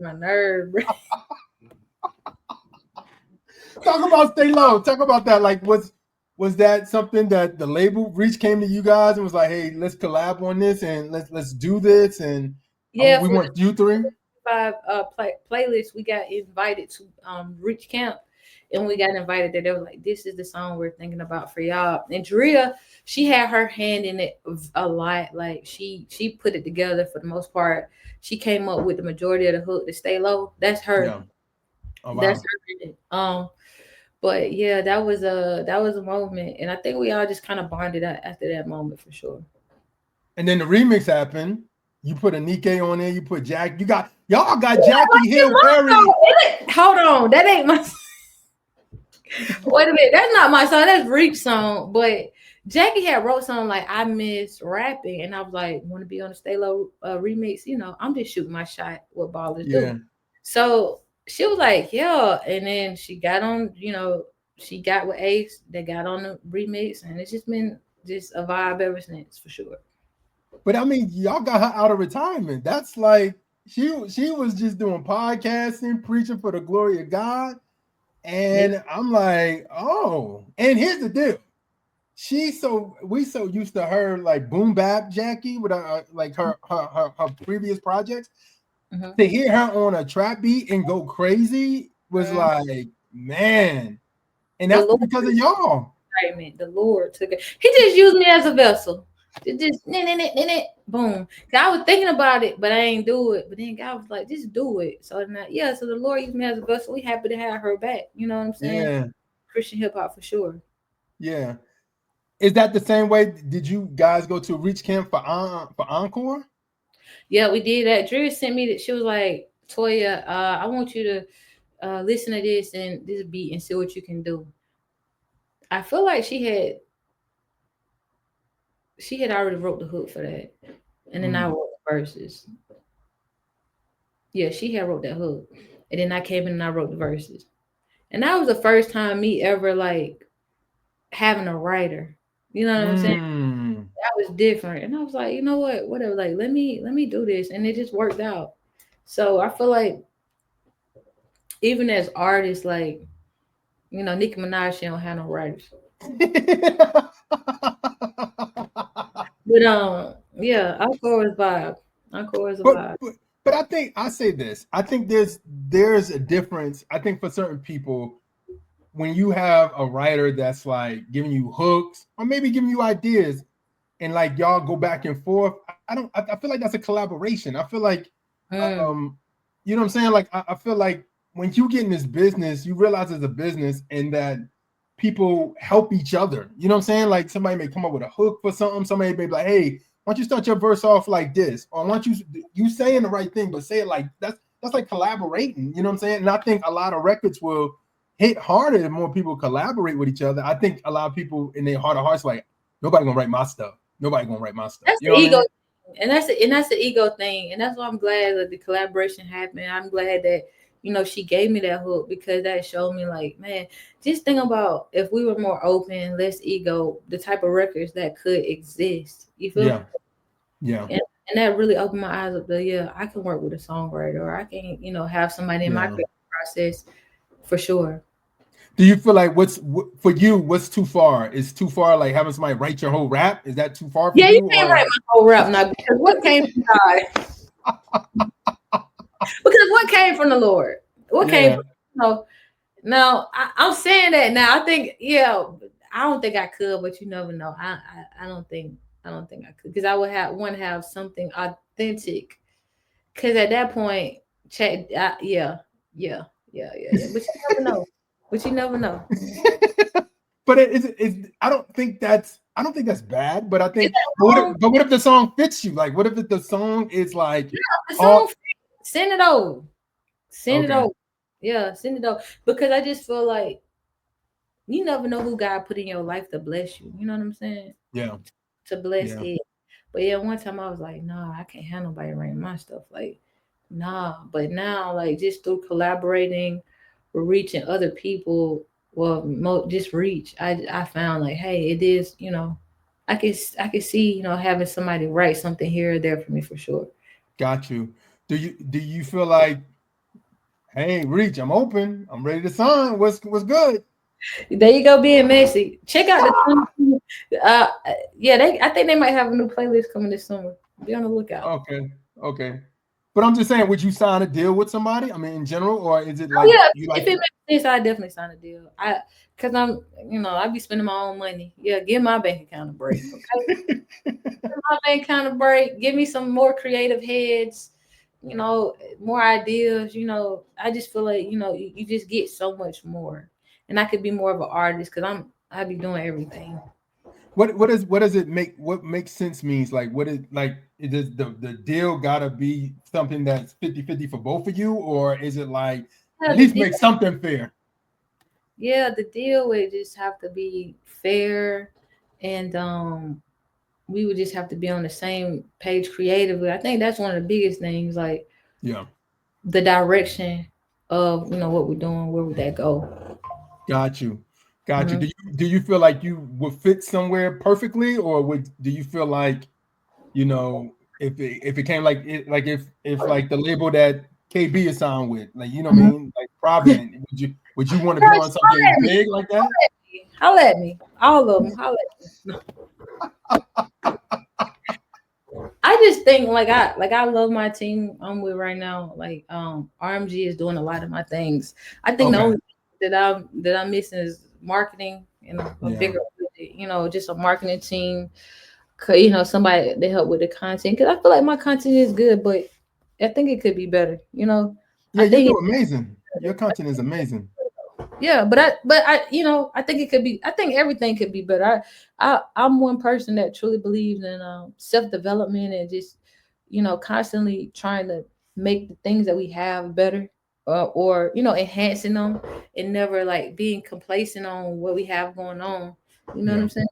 My nerve. Talk about Stay Low. Talk about that. Like, was that something that the label Reach came to you guys and was like, hey, let's collab on this and let's do this and Yeah, we for want you three. the five playlist, we got invited to Reach Camp, and we got invited there. They were like, "This is the song we're thinking about for y'all." And Drea, she had her hand in it a lot. Like she put it together for the most part. She came up with the majority of the hook to Stay Low. That's her. Yeah. Oh That's wow. her in it. But yeah, that was a moment, and I think we all just kind of bonded after that moment for sure. And then the remix happened. You put a Nike on there. You put Jack. Y'all got Jackie Hill Perry. Hold on, that ain't my. Wait a minute, that's not my song. That's Reek's song. But Jackie had wrote something like "I miss rapping," and I was like, "Want to be on the Stay Low remix?" You know, I'm just shooting my shot. What ballers do. Yeah. So she was like, "Yeah," and then she got on. You know, she got with Ace. They got on the remix, and it's just been just a vibe ever since for sure. But I mean, y'all got her out of retirement. That's like she was just doing podcasting, preaching for the glory of God. Yeah. And I'm like, oh, and here's the deal. We so used to her like boom bap Jackie with like her previous projects. Mhm. To hear her on a trap beat and go crazy was Mhm. like, man. And The that's Lord because of y'all. excitement. The Lord took it. He just used me as a vessel. It just boom. 'Cause I was thinking about it, but I ain't do it. But then God was like, just do it. So now, yeah. So the Lord used me as a vessel. We happy to have her back. You know what I'm saying? Yeah, Christian hip hop for sure. yeah. Is that the same way? Did you guys go to Reach Camp for Encore? Yeah, we did that. Drew sent me that. She was like, Toya, I want you to listen to this and this beat and see what you can do. I feel like she had already wrote the hook for that, and then I Mm. wrote the verses. Yeah, she had wrote that hook, and then I came in and I wrote the verses. And that was the first time me ever like having a writer. You know what I'm saying? Mm. That was different. And I was like, you know what? Whatever. Like, let me do this. And it just worked out. So I feel like even as artists, like, you know, Nicki Minaj, she don't have no writers. But yeah, Encore is vibe. Encore is a but, vibe. but But I think I say this. I think there's a difference. I think for certain people, when you have a writer that's like giving you hooks or maybe giving you ideas, and like y'all go back and forth, I feel like that's a collaboration. I feel like, Mm, you know what I'm saying? Like I feel like when you get in this business, you realize it's a business and that people help each other. You know what I'm saying? Like somebody may come up with a hook for something. Somebody may be like, hey, why don't you start your verse off like this? Or why don't you saying the right thing, but say it like that's like collaborating. You know what I'm saying? And I think a lot of records will hit harder if more people collaborate with each other. I think a lot of people in their heart of hearts like nobody gonna write my stuff. Nobody gonna write my stuff. that's You the know what I ego, mean? and that's the ego thing, and that's why I'm glad that the collaboration happened. I'm glad that she gave me that hook because that showed me like, man, just think about if we were more open, less ego, the type of records that could exist. You feel me? Yeah, yeah, And that really opened my eyes up to, yeah, I can work with a songwriter, or I can have somebody in my yeah. creative process for sure. Do you feel like for you? What's too far? Is too far like having somebody write your whole rap? Is that too far for Yeah, you you? can't Or write my whole rap now because what came from God? Because what came from the Lord? What came yeah, from, no, I'm saying that now. I think, yeah, I don't think I could, but you never know. I don't think I could because I would want to have something authentic. Because at that point, check, yeah, yeah, yeah, yeah, yeah. But you never know. But you never know. but I don't think that's bad. But I Is think, that wrong? but what if the song fits you? Like, what if the song is like The all song, send it over. Send it okay? over. Yeah, send it over. Because I just feel like you never know who God put in your life to bless you. You know what I'm saying? Yeah, To bless yeah, it. But yeah, one time I was like, nah, I can't have nobody writing my stuff. Like, nah. But now, like, just through collaborating, reaching other people, well, just reach. I found like, hey, it is. I can see having somebody write something here or there for me for sure. got you. Do you feel like, hey, Reach, I'm open, I'm ready to sign. What's good? There you go, being messy. Check out the uh, yeah, I think they might have a new playlist coming this summer. Be on the lookout. Okay, okay. But I'm just saying, would you sign a deal with somebody? I mean, in general, or is it Oh like yeah, you if like? it makes sense, I definitely sign a deal. Cause I be spending my own money. Yeah, give my bank account a break. Okay, give my bank account a break. Give me some more creative heads. More ideas. I just feel like you just get so much more, and I could be more of an artist because I be doing everything. What does it make? What makes sense means like what is like? It does the deal gotta be something that's 50-50 for both of you, or is it like Yeah, at the least deal. make something fair? Yeah, the deal would just have to be fair, and we would just have to be on the same page creatively. I think that's one of the biggest things, like Yeah, the direction of what we're doing. Where would that go? got you, got you. Mhm. Do you feel like you would fit somewhere perfectly, or would do you feel like if it came like like if like the label that KB is signed with, like you know what I Mhm. mean, like Provident, would you want to be on Gosh, something big like that? holla at me, all of them. Holla at me. I just think like I love my team I'm with right now. Like RMG is doing a lot of my things. I think the Okay, only thing that I'm missing is marketing and a yeah, bigger, just a marketing team. Somebody to help with the content because I feel like my content is good, but I think it could be better. yeah. I You think do amazing. Your content is amazing. yeah, but I think it could be. I think everything could be better. I'm one person that truly believes in self development and just constantly trying to make the things that we have better, or enhancing them, and never like being complacent on what we have going on. You know what Yeah. I'm saying?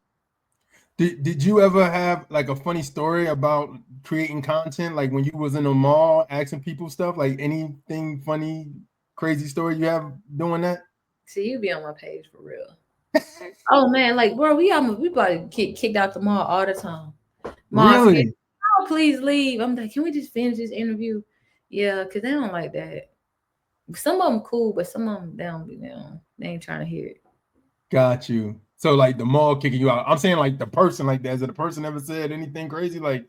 Did you ever have like a funny story about creating content, like when you was in a mall asking people stuff, like anything funny, crazy story you have doing that? See, you be on my page for real. Oh man, like bro, we about to get kicked out the mall all the time. Mall scared. Really? Oh, please leave. I'm like, can we just finish this interview? Yeah, because they don't like that. Some of them cool, but some of them they don't be down. They ain't trying to hear it. Got you. So like the mall kicking you out. I'm saying like the person like that. Has the person ever said anything crazy? Like,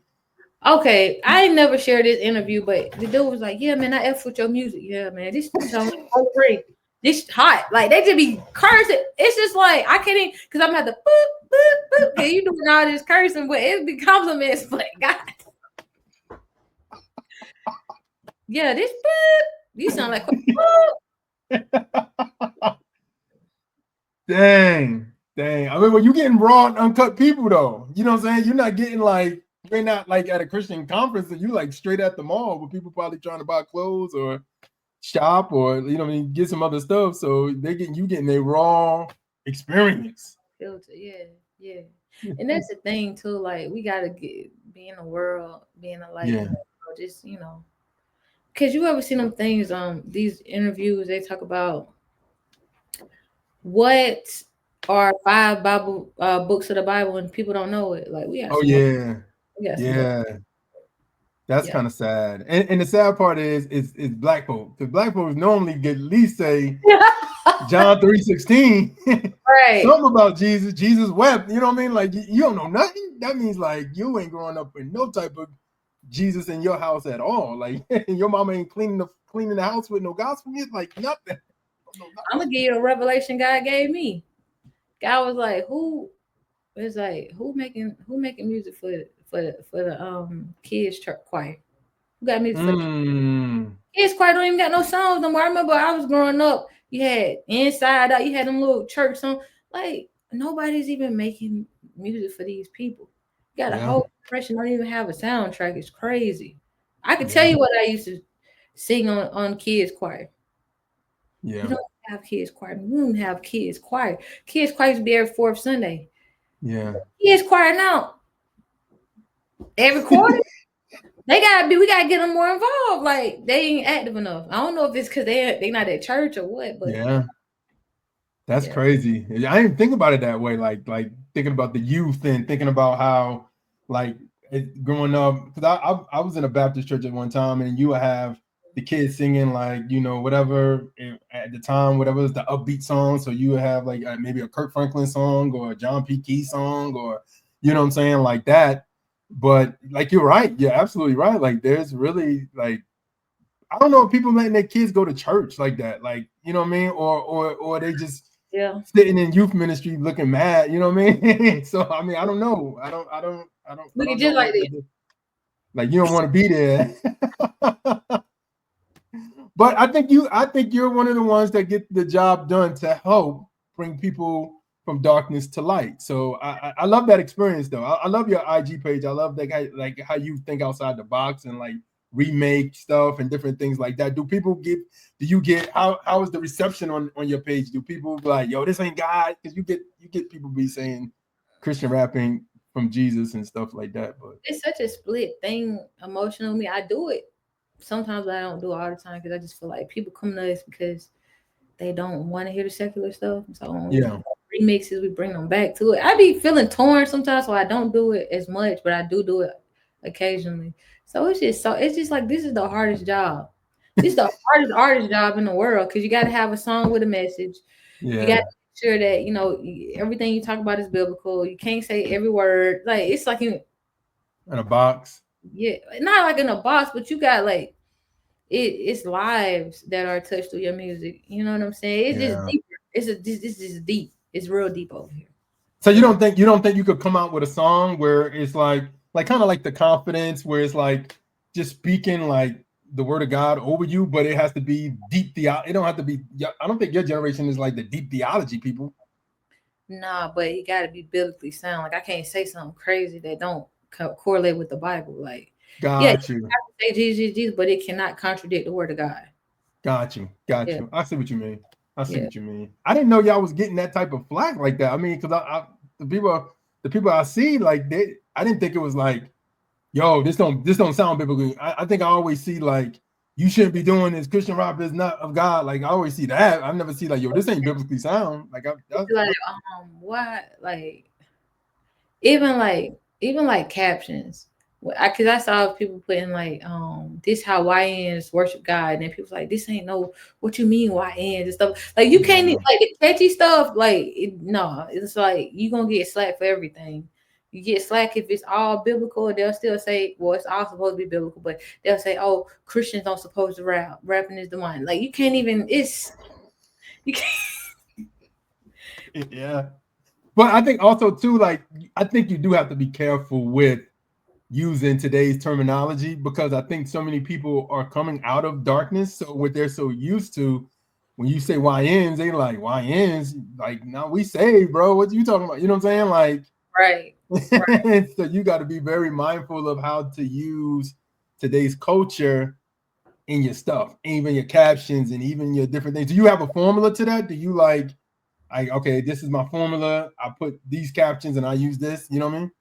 Okay, I ain't never shared this interview, but the dude was like, "Yeah, man, I f with your music. Yeah, man, this sound like all great. This hot. Like they just be cursing. It's just like I can't even because I'm at the boop boop boop. Okay, you doing all this cursing, but it be compliments. But God, yeah, this boop. You sound like boop. Dang, dang. I mean, well, you getting raw and uncut people though. You know what I'm saying? You're not getting like you're not like at a Christian conference and you like straight at the mall where people probably trying to buy clothes or shop or you know what I mean get some other stuff. So they getting you getting a raw experience. Filter, yeah, yeah. And that's the thing too. Like we gotta get be in the world, being a light in Yeah. the world. Just cause you ever seen them things? These interviews they talk about what are five Bible books of the Bible, and people don't know it. Like we got Oh some work. yeah. We got some work. Yeah. That's Yeah. kind of sad. And the sad part is black folk. Because black folks normally get at least say John 3:16. Right. Something about Jesus. Jesus wept. You know what I mean? Like you don't know nothing. That means like you ain't growing up with no type of Jesus in your house at all. Like your mama ain't cleaning the house with no gospel music, like nothing. No I'm gonna give you a revelation God gave me. God was like, who it's like who making music for the kids church choir? Who got music for the Mm, kids choir? Don't even got no songs no more. I remember I was growing up. You had Inside Out. You had them little church songs. Like nobody's even making music for these people. You got a yeah, whole generation don't even have a soundtrack. It's crazy. I can tell yeah, you what I used to sing on kids choir. We yeah, don't have kids choir. We don't have kids choir. Kids choir used to be every fourth Sunday. yeah. Kids choir now every quarter. We gotta get them more involved. Like they ain't active enough. I don't know if it's because they not at church or what, but Yeah. That's yeah, crazy. I didn't think about it that way. Like thinking about the youth and thinking about how like growing up because I was in a Baptist church at one time and you would have the kids singing like you know whatever at the time whatever was the upbeat song. So you would have like maybe a Kirk Franklin song or a John P. Key song or you know what I'm saying like that. But like you're right, you're absolutely right. Like there's really like I don't know if people letting their kids go to church like that, like you know what I mean, or they just yeah. sitting in youth ministry looking mad, you know what I mean? So I mean, I don't know. I Look at don't know just like what this. like you don't want to be there. But I think you're one of the ones that get the job done to help bring people from darkness to light. So I love that experience though. I love your IG page. I love that like how you think outside the box and like remake stuff and different things like that. Do you get how is the reception on your page? Do people be like, yo, this ain't God? Because you get people be saying Christian rapping from Jesus and stuff like that. But It's such a split thing emotionally. I do it sometimes, but I don't do it all the time because I just feel like people come to us because they don't want to hear the secular stuff. So when we yeah, remixes, we bring them back to it. I be feeling torn sometimes, so I don't do it as much, but I do it occasionally. So it's just like this is the hardest job. This is the hardest artist job in the world because you got to have a song with a message. You got to yeah, make sure that everything you talk about is biblical. You can't say every word. Like it's like in a box. yeah, not like in a box, but you got like it's lives that are touched through your music. You know what I'm saying? It's just Yeah. deeper. It's just deep. It's real deep over here. So Yeah. you don't think you could come out with a song where it's like kind of like the confidence where it's like just speaking like the word of God over you, but it has to be deep theology. It don't have to be. I don't think your generation is like the deep theology people. Nah, but you got to be biblically sound. Like I can't say something crazy that don't correlate with the Bible. Like yeah, you Got you, have to say Jesus, Jesus, but it cannot contradict the word of God. got Yeah, you. I see what you mean. I see yeah. what you mean. I didn't know y'all was getting that type of flack like that. I mean, because the people I see like I didn't think it was like yo, this don't sound biblical. I think I always see like you shouldn't be doing this. Christian rap is not of God. Like I always see that. I never see like yo, this ain't biblically sound. Like It's like what like even like even like captions. Cause I saw people putting like this how YNs worship God, and then people's like this ain't no what you mean YNs and stuff. Like you can't yeah, like the catchy stuff. Like no, it's like you gonna get slapped for everything. you get slack if it's all biblical. They'll still say, well, it's all supposed to be biblical, but they'll say, oh, Christians don't supposed to rap. Rapping is the one. Like you can't even. It's you can't. Yeah. But I think also too, like I think you do have to be careful with using today's terminology because I think so many people are coming out of darkness. So what they're so used to, when you say YNs, they like YNs, like now we say, bro, what you talking about? You know what I'm saying? Like, Right. so you got to be very mindful of how to use today's culture in your stuff, even your captions and even your different things. Do you have a formula to that? Do you like, okay, this is my formula. I put these captions and I use this. You know what I mean?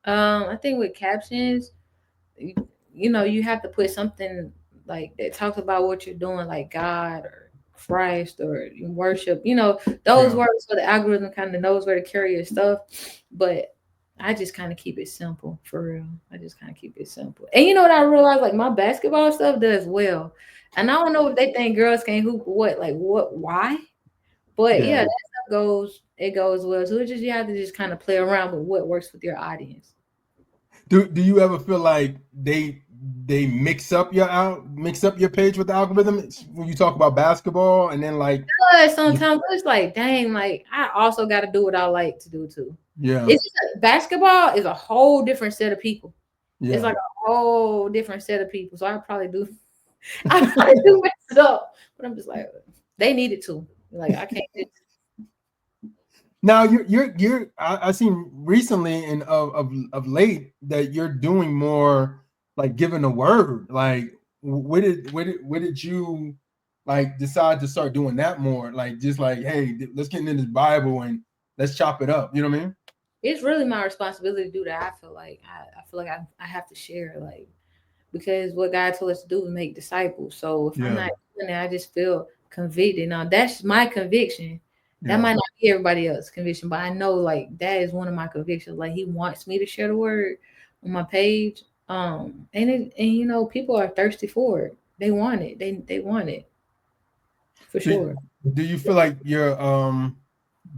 I think with captions, you, you know, you have to put something like that talks about what you're doing, like God or Christ or worship. You know, those Yeah. words so the algorithm kind of knows where to carry your stuff. But I just kind of keep it simple for real. I just kind of keep it simple. And you know what I realized? Like my basketball stuff does well. And I don't know if they think girls can't hoop or what, like what, why? But yeah, Yeah. that stuff it goes well. So it's just you have to just kind of play around with what works with your audience. Do you ever feel like they mix up your page with the algorithm when you talk about basketball and then like But you, sometimes it's like, dang, like I also got to do what I like to do too. yeah, It's just basketball is a whole different set of people. It's yeah. like a whole different set of people. So I probably do, I probably do mess it up. But I'm just like, they need it to. Like I can't. Now you're I seen recently and of late that you're doing more like giving a word. Like where did you like decide to start doing that more? Like just like, hey, let's get into this Bible and let's chop it up. You know what I mean? It's really my responsibility to do that. I feel like I have to share like because what God told us to do is make disciples. So if I'm Yeah, not doing that, I just feel convicted. Now that's my conviction. That yeah. might not be everybody else's conviction, but I know like that is one of my convictions. Like He wants me to share the word on my page. And you know people are thirsty for it. They want it. They want it for Do, sure. do you feel like you're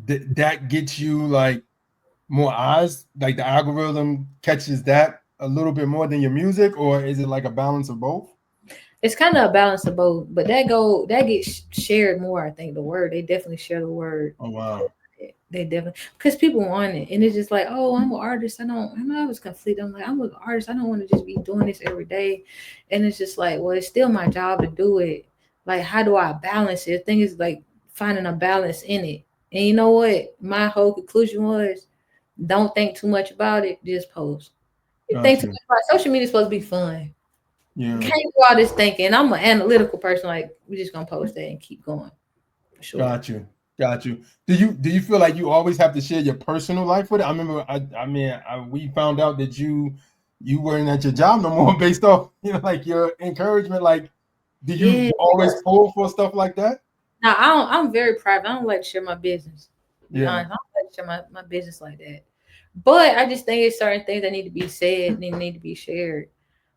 that gets you like more eyes? Like the algorithm catches that a little bit more than your music, or is it like a balance of both? It's kind of a balance of both, but that gets shared more. I think the word they definitely share the word. Oh wow. They definitely because people want it, and it's just like, oh, I'm an artist. I'm always conflicted. I'm like, I'm an artist. I don't want to just be doing this every day, and it's just like, well, it's still my job to do it. Like, how do I balance it? The thing is like finding a balance in it. And you know what? My whole conclusion was, don't think too much about it. Just post. You think Got too you. much about social media is supposed to be fun. You Yeah. can't do all this thinking. I'm an analytical person. Like, we're just gonna post that and keep going for sure. Got you. Got you. Do you feel like you always have to share your personal life with it? I remember we found out that you weren't at your job no more based off like your encouragement. Like, do you Yeah. always pull for stuff like that? Now I don't. I'm very private. I don't like to share my business. To be Yeah. honest, I don't like to share my business like that. But I just think it's certain things that need to be said and they need to be shared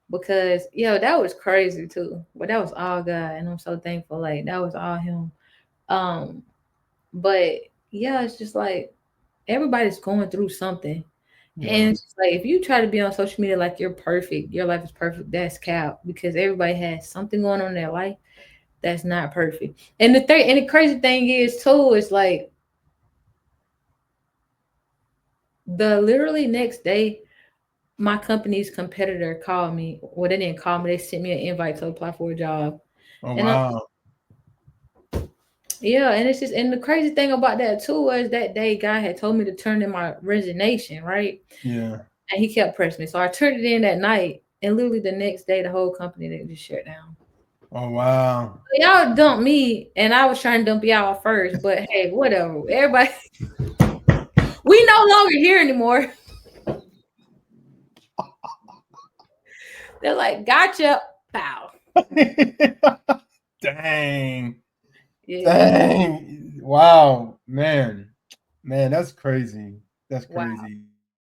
because that was crazy too. But that was all God, and I'm so thankful. Like that was all Him. Um, but yeah, it's just like everybody's going through something. Yeah. And it's just like if you try to be on social media like you're perfect, your life is perfect, that's cap because everybody has something going on in their life that's not perfect. And the crazy thing is too, is like the literally next day, my company's competitor called me. Well, they didn't call me, they sent me an invite to apply for a job. Oh And wow. yeah, and it's just and the crazy thing about that too was that day guy had told me to turn in my resignation, right? Yeah. And he kept pressing me. So I turned it in that night and literally the next day the whole company they just shut down. Oh wow. Y'all dumped me and I was trying to dump y'all first, but hey, whatever. Everybody we no longer here anymore. They're like, gotcha, bow. Dang. Yeah, Dang. Wow. Man, that's crazy. That's wow. crazy.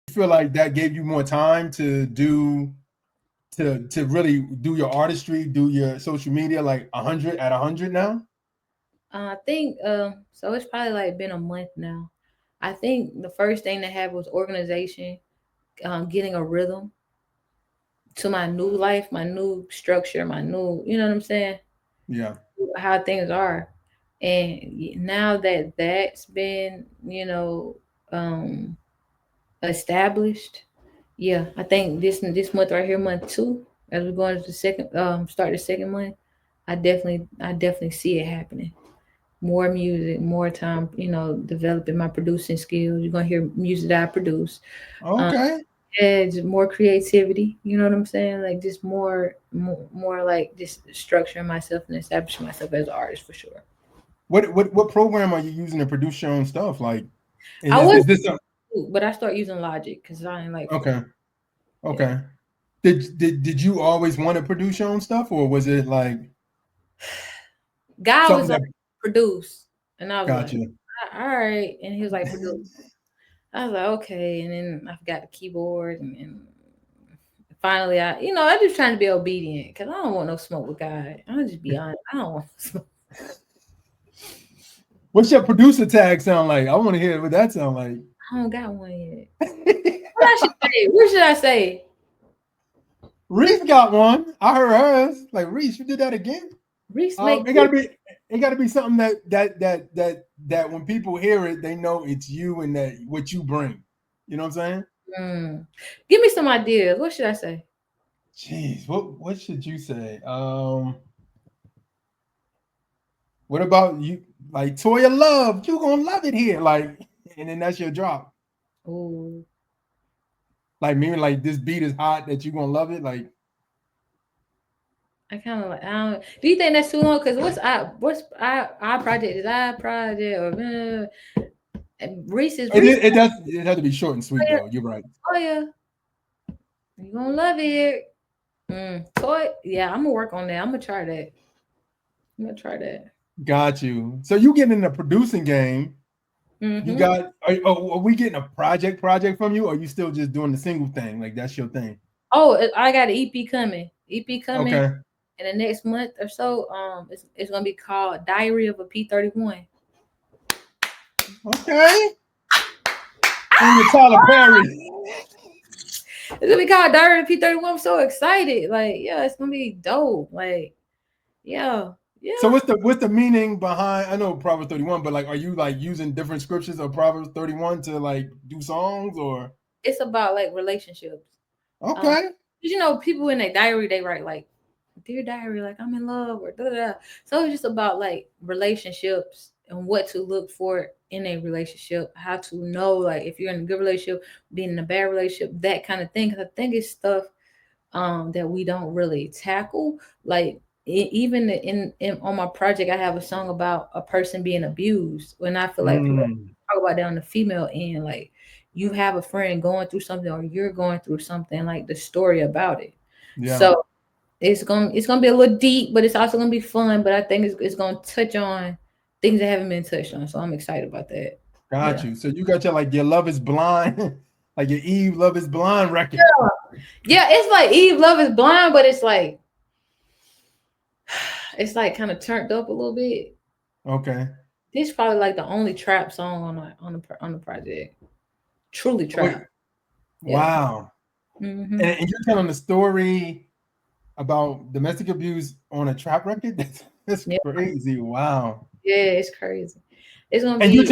You feel like that gave you more time to really do your artistry, do your social media like 100 now? I think so. It's probably like been a month now. I think the first thing that happened was organization. getting a rhythm to my new life, my new structure, my new, you know what I'm saying? Yeah. How things are. And now that that's been, um, established, yeah, I think this month right here, month two, as we're going to the second, start the second month, I definitely see it happening. More music, more time, developing my producing skills. You're gonna hear music that I produce. Um, Okay. adds more creativity. You know what I'm saying? Like just more like just structuring myself and establishing myself as an artist for sure. What program are you using to produce your own stuff? Like, I is was, this a, but I start using Logic because I ain't like okay? yeah. Okay. Did you always want to produce your own stuff, or was it like God was something like that produce, and I was got like, you? all right, and he was like produce. I was like okay, and then I forgot the keyboard, and finally I just trying to be obedient because I don't want no smoke with God. I'll just be honest, I don't want no smoke. What's your producer tag sound like? I want to hear what that sound like. I don't got one yet. What I should say? What should I say? Reese got one. I heard hers. Like, Reese, you did that again? Reese Um, make it gotta be it gotta be something that when people hear it, they know it's you and that what you bring. You know what I'm saying? mm. Give me some ideas. What should I say? Jeez, what should you say? What about you? Like ToyaLove, you gonna love it here. Like, and then that's your drop. Oh, Like, meaning like this beat is hot that you gonna love it. Like, I kind of like. I don't. Do you think that's too long? Because what's our project? Is our project or Reese's Reese? it has to be short and sweet though. You're right. Toya, you gonna love it. Toy. Yeah, I'm gonna work on that. I'm gonna try that. I'm gonna try that. Got you. So you getting in the producing game. You Mm-hmm. got are we getting a project from you, or are you still just doing the single thing? Like that's your thing. Oh, I got an EP coming. EP coming Okay. in the next month or so. It's gonna be called Diary of a P31. Okay. And your Tyler Perry. It's gonna be called Diary of a P31. I'm so excited. Like, yeah, it's gonna be dope. Like, yeah, yeah. So what's the meaning behind? I know Proverbs 31, but like, are you like using different scriptures of Proverbs 31 to like do songs or? It's about like relationships. Um, Okay. people in their diary they write like, "Dear diary, like I'm in love," or da da da. So it's just about like relationships and what to look for in a relationship, how to know like if you're in a good relationship, being in a bad relationship, that kind of thing. Because I think it's stuff that we don't really tackle. Like even in on my project, I have a song about a person being abused, and I feel like people Mm, talk about that on the female end, like you have a friend going through something or you're going through something, like the story about it. yeah. So it's gonna be a little deep, but it's also gonna be fun. But I think it's gonna touch on things that haven't been touched on. So I'm excited about that. Got Yeah. you. So you got your Love Is Blind, like your Eve Love Is Blind record. Yeah, it's like Eve Love is Blind, but it's like kind of turned up a little bit. Okay. This is probably like the only trap song on the project. Truly Wait, trap. Yeah. wow. Hmm. And you're telling the story about domestic abuse on a trap record? That's Yeah. crazy. Wow. Yeah, it's crazy. It's gonna And be you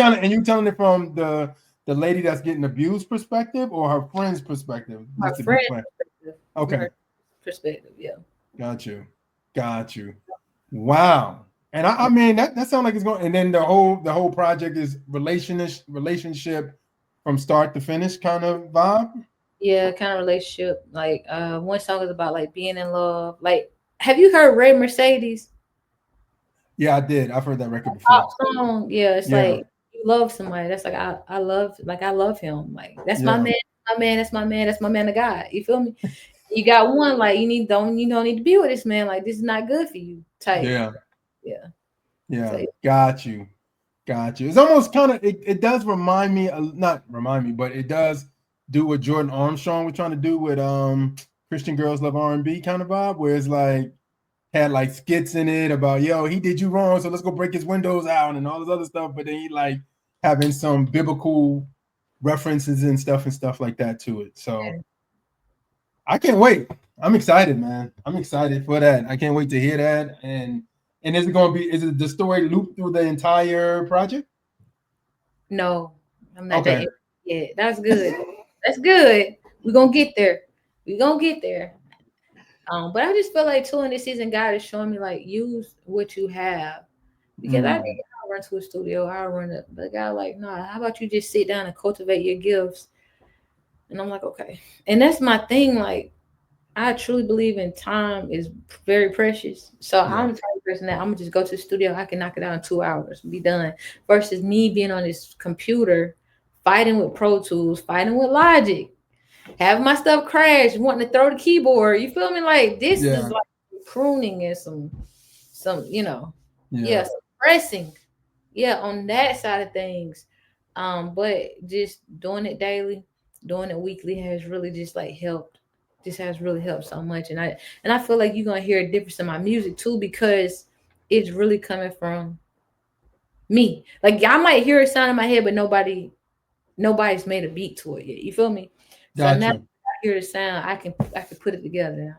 telling it from the lady that's getting abused perspective or her friend's perspective, my just to be friend clear. perspective. From Okay. her perspective, yeah. Got you. Got you. Wow. And I mean that sounds like it's going, and then the whole project is relationship from start to finish kind of vibe. Yeah, kind of relationship. Like one song is about like being in love. Like, have you heard Ray Mercedes? Yeah, I did. I've heard that record Pop before. song. Yeah, it's Yeah. like you love somebody. That's like I love him. Like that's my Yeah. man, my man, that's my man, that's my man of God. You feel me? You got one like you don't need to be with this man. Like this is not good for you. Type. Yeah. Yeah. Yeah. So Got you. Got you. It's almost kind of it does remind me, not remind me, but it does do what Jordan Armstrong was trying to do with Christian Girls Love R&B kind of vibe, where it's like had like skits in it about, yo, he did you wrong, so let's go break his windows out and all this other stuff. But then he like having some biblical references and stuff like that to it. So I can't wait. I'm excited, man. I'm excited for that. I can't wait to hear that. And is it going to be? Is it the story loop through the entire project? No, I'm not Okay. that yet. That's good. That's good. We're gonna get there. We're gonna get there. But I just feel like too in this season, God is showing me like use what you have. Because I think I'll run to a studio, I'll run it. But God like, nah, how about you just sit down and cultivate your gifts? And I'm like, okay. And that's my thing. Like, I truly believe in time is very precious. So Yeah. I'm the type of person that I'm gonna just go to the studio. I can knock it out in 2 hours, be done. Versus me being on this computer, fighting with Pro Tools, fighting with Logic, having my stuff crash, wanting to throw the keyboard. You feel me? Like this is Yeah. like pruning and some Yeah. some pressing. Yeah, on that side of things. But just doing it daily, doing it weekly has really just like helped. Just has really helped so much. And I feel like you're gonna hear a difference in my music too because it's really coming from me. Like y'all might hear a sound in my head, but nobody's made a beat to it yet. You feel me? So Got now you. I hear the sound, I can put it together now.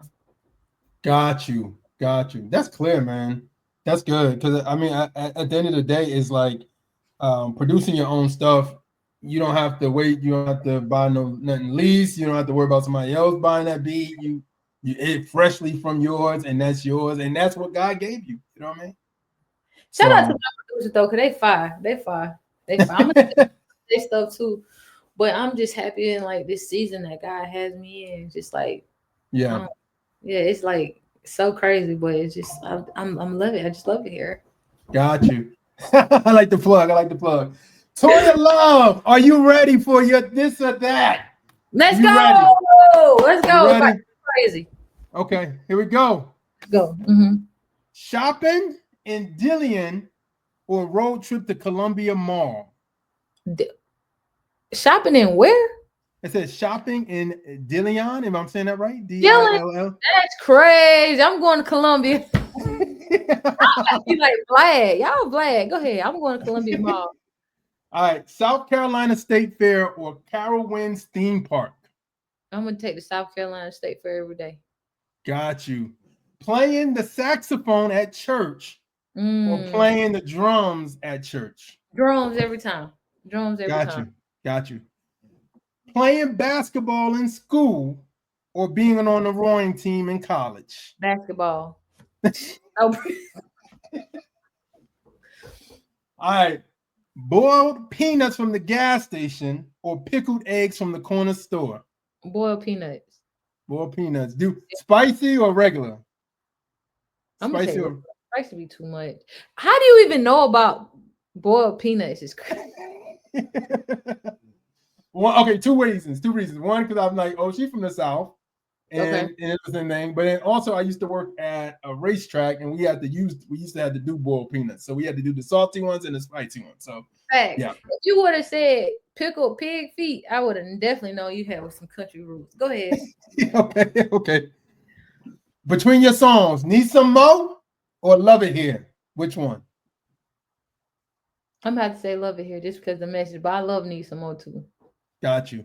Got you. Got you. That's clear, man. That's good. Because I mean, at the end of the day, is like producing your own stuff. You don't have to wait. You don't have to buy nothing lease. You don't have to worry about somebody else buying that beat. You it freshly from yours, and that's yours, and that's what God gave you. You know what I mean? Shout out to So my producers though, cause they fire. They fire. They fire. I'm gonna say stuff too. But I'm just happy in like this season that God has me in. Just like yeah, um, yeah, it's like so crazy, but it's just I'm loving it. I just love it here. got you. I like the plug. I like the plug. ToyaLove, are you ready for your this or that? Let's You ready? go. Let's You go. It's like ready? crazy. Okay, here we go. Let's go. Mm-hmm. Shopping in Dillian or road trip to Columbia Mall? Shopping in where? It says shopping in Dillion, if I'm saying that right. Dylan. Dill. That's crazy. I'm going to Columbia. You like Vlad. Y'all Vlad. Go ahead. I'm going to Columbia Mall. All right, South Carolina State Fair or Carowinds Theme Park? I'm gonna take the South Carolina State Fair every day. Got you. Playing the saxophone at church or Mm. playing the drums at church? Drums every time. Drums every Got time. you. Got you. Playing basketball in school or being on the rowing team in college? Basketball. Oh, All right. Boiled peanuts from the gas station or pickled eggs from the corner store? boiled peanuts. Boiled peanuts. Do spicy or regular? I'm gonna say Spicy or price to be too much. How do you even know about boiled peanuts? It's crazy. Well, okay, two reasons. Two reasons. One, because I'm like, oh, she's from the South, Okay. and it was a name. But then also, I used to work at a racetrack, and we used to have to do boiled peanuts. So we had to do the salty ones and the spicy ones. So Fact. yeah. If you would have said pickled pig feet, I would have definitely known you have some country roots. Go ahead. Okay. Okay. Between your songs, Need Some Mo or Love It Here? Which one? I'm about to say love it here just because the message, but I love need some more too. Got you.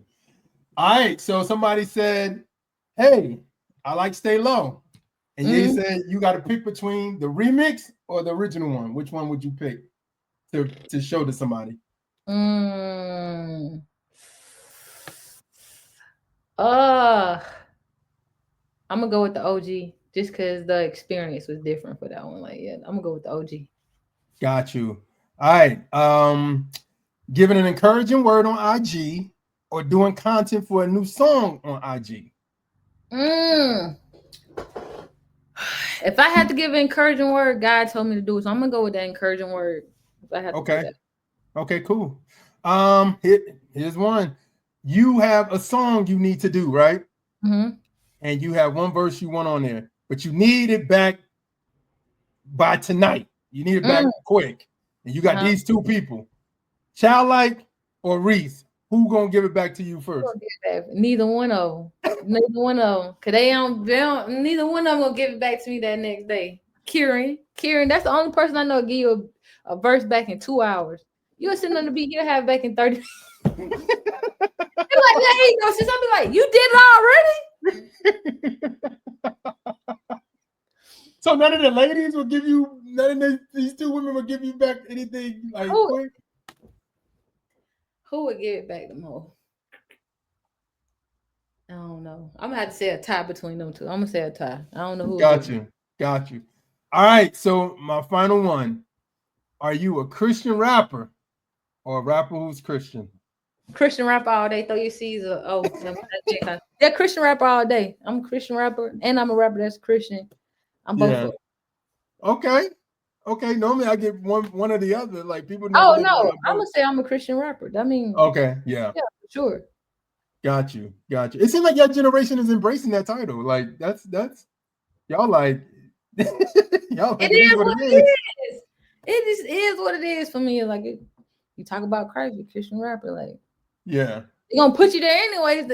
All right. So somebody said, hey, I like Stay Low. And you said you got to pick between the remix or the original one. Which one would you pick to show to somebody? Mm. Uh, I'm gonna go with the OG just because the experience was different for that one. Like, yeah, I'm gonna go with the OG. Got you. All right. Giving an encouraging word on IG or doing content for a new song on IG. If I had to give an encouraging word, God told me to do it, so I'm gonna go with that encouraging word. If I have to do Okay. that. Okay, cool. Here's one. You have a song you need to do, right? Mm-hmm. And you have one verse you want on there, but you need it back by tonight. You need it back quick. And you got these two people, Childlike or Reese. Who gonna give it back to you first? Neither one of them. Neither one of them. Cause they don't. Neither one of them gonna give it back to me that next day. Kieran, that's the only person I know give you a verse back in 2 hours. You're sitting on the beat. You'll have it back in 30. like, yeah, here you go, sis. I'll be like, you did it already? So none of the ladies will give you, none of these two women will give you back anything like quick? Who would give it back the most? I don't know. I'm gonna have to say a tie between them two. I'm gonna say a tie. I don't know who. Got you. All right. So my final one: are you a Christian rapper or a rapper who's Christian? Christian rapper all day. Throw your C's. Yeah, Christian rapper all day. I'm a Christian rapper, and I'm a rapper that's Christian. I'm both of them. Okay. Normally I get one or the other. Like people never. Oh no, I'm gonna say I'm a Christian rapper. I mean, okay, yeah, for sure. Got you. It seems like your generation is embracing that title. Like that's y'all like y'all like It is what it is. It is what it is for me. Like you talk about Christ, you're a Christian rapper. Like yeah, they're gonna put you there anyways.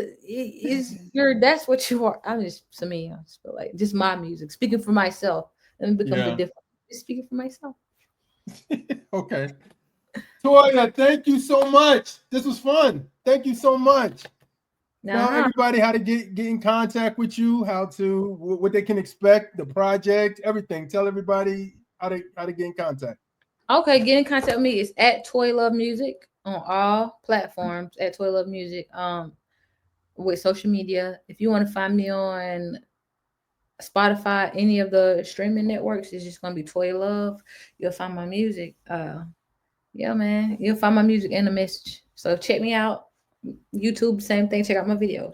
That's what you are. I'm just to me. I just feel like just my music. Speaking for myself, let me become the different. Just speaking for myself. Okay. Toya, thank you so much. This was fun. Thank you so much. Tell everybody how to get in contact with you, what they can expect, the project, everything. Tell everybody how to get in contact. Okay, get in contact with me. It's at ToyaLove Music on all platforms. At ToyaLove Music. With social media. If you want to find me on Spotify, any of the streaming networks, it's just gonna be ToyaLove. You'll find my music. Yeah, man. You'll find my music and the message. So check me out. YouTube, same thing. Check out my videos.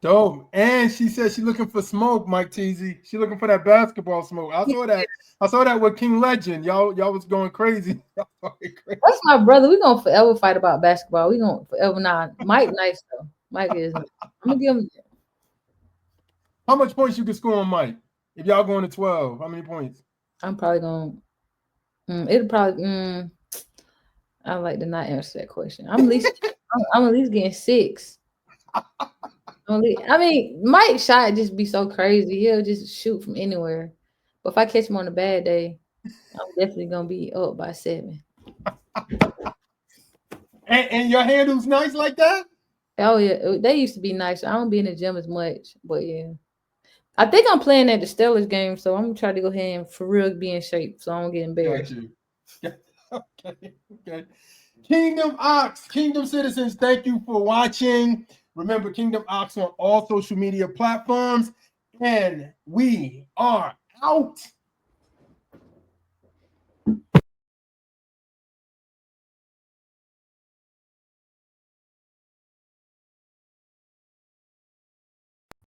Dope. And she said she's looking for smoke, Mike Teasy. She's looking for that basketball smoke. I saw that. I saw that with King Legend. Y'all was going crazy. That's my brother. We gonna forever fight about basketball. We gonna forever not. Mike nice though. Mike is. I'm gonna give him. How much points you can score on Mike? If y'all going to 12, how many points? I'm probably gonna. It'll probably. I like to not answer that question. I'm at least getting 6. I mean, Mike shot just be so crazy. He'll just shoot from anywhere. But if I catch him on a bad day, I'm definitely gonna be up by 7. And your handle's nice like that? Oh yeah, they used to be nice. I don't be in the gym as much, but yeah. I think I'm playing at the Steelers game, so I'm gonna try to go ahead and for real be in shape so I don't get embarrassed. Got you. Okay. Kingdom Ox, Kingdom Citizens, thank you for watching. Remember, Kingdom Ox on all social media platforms. And we are out.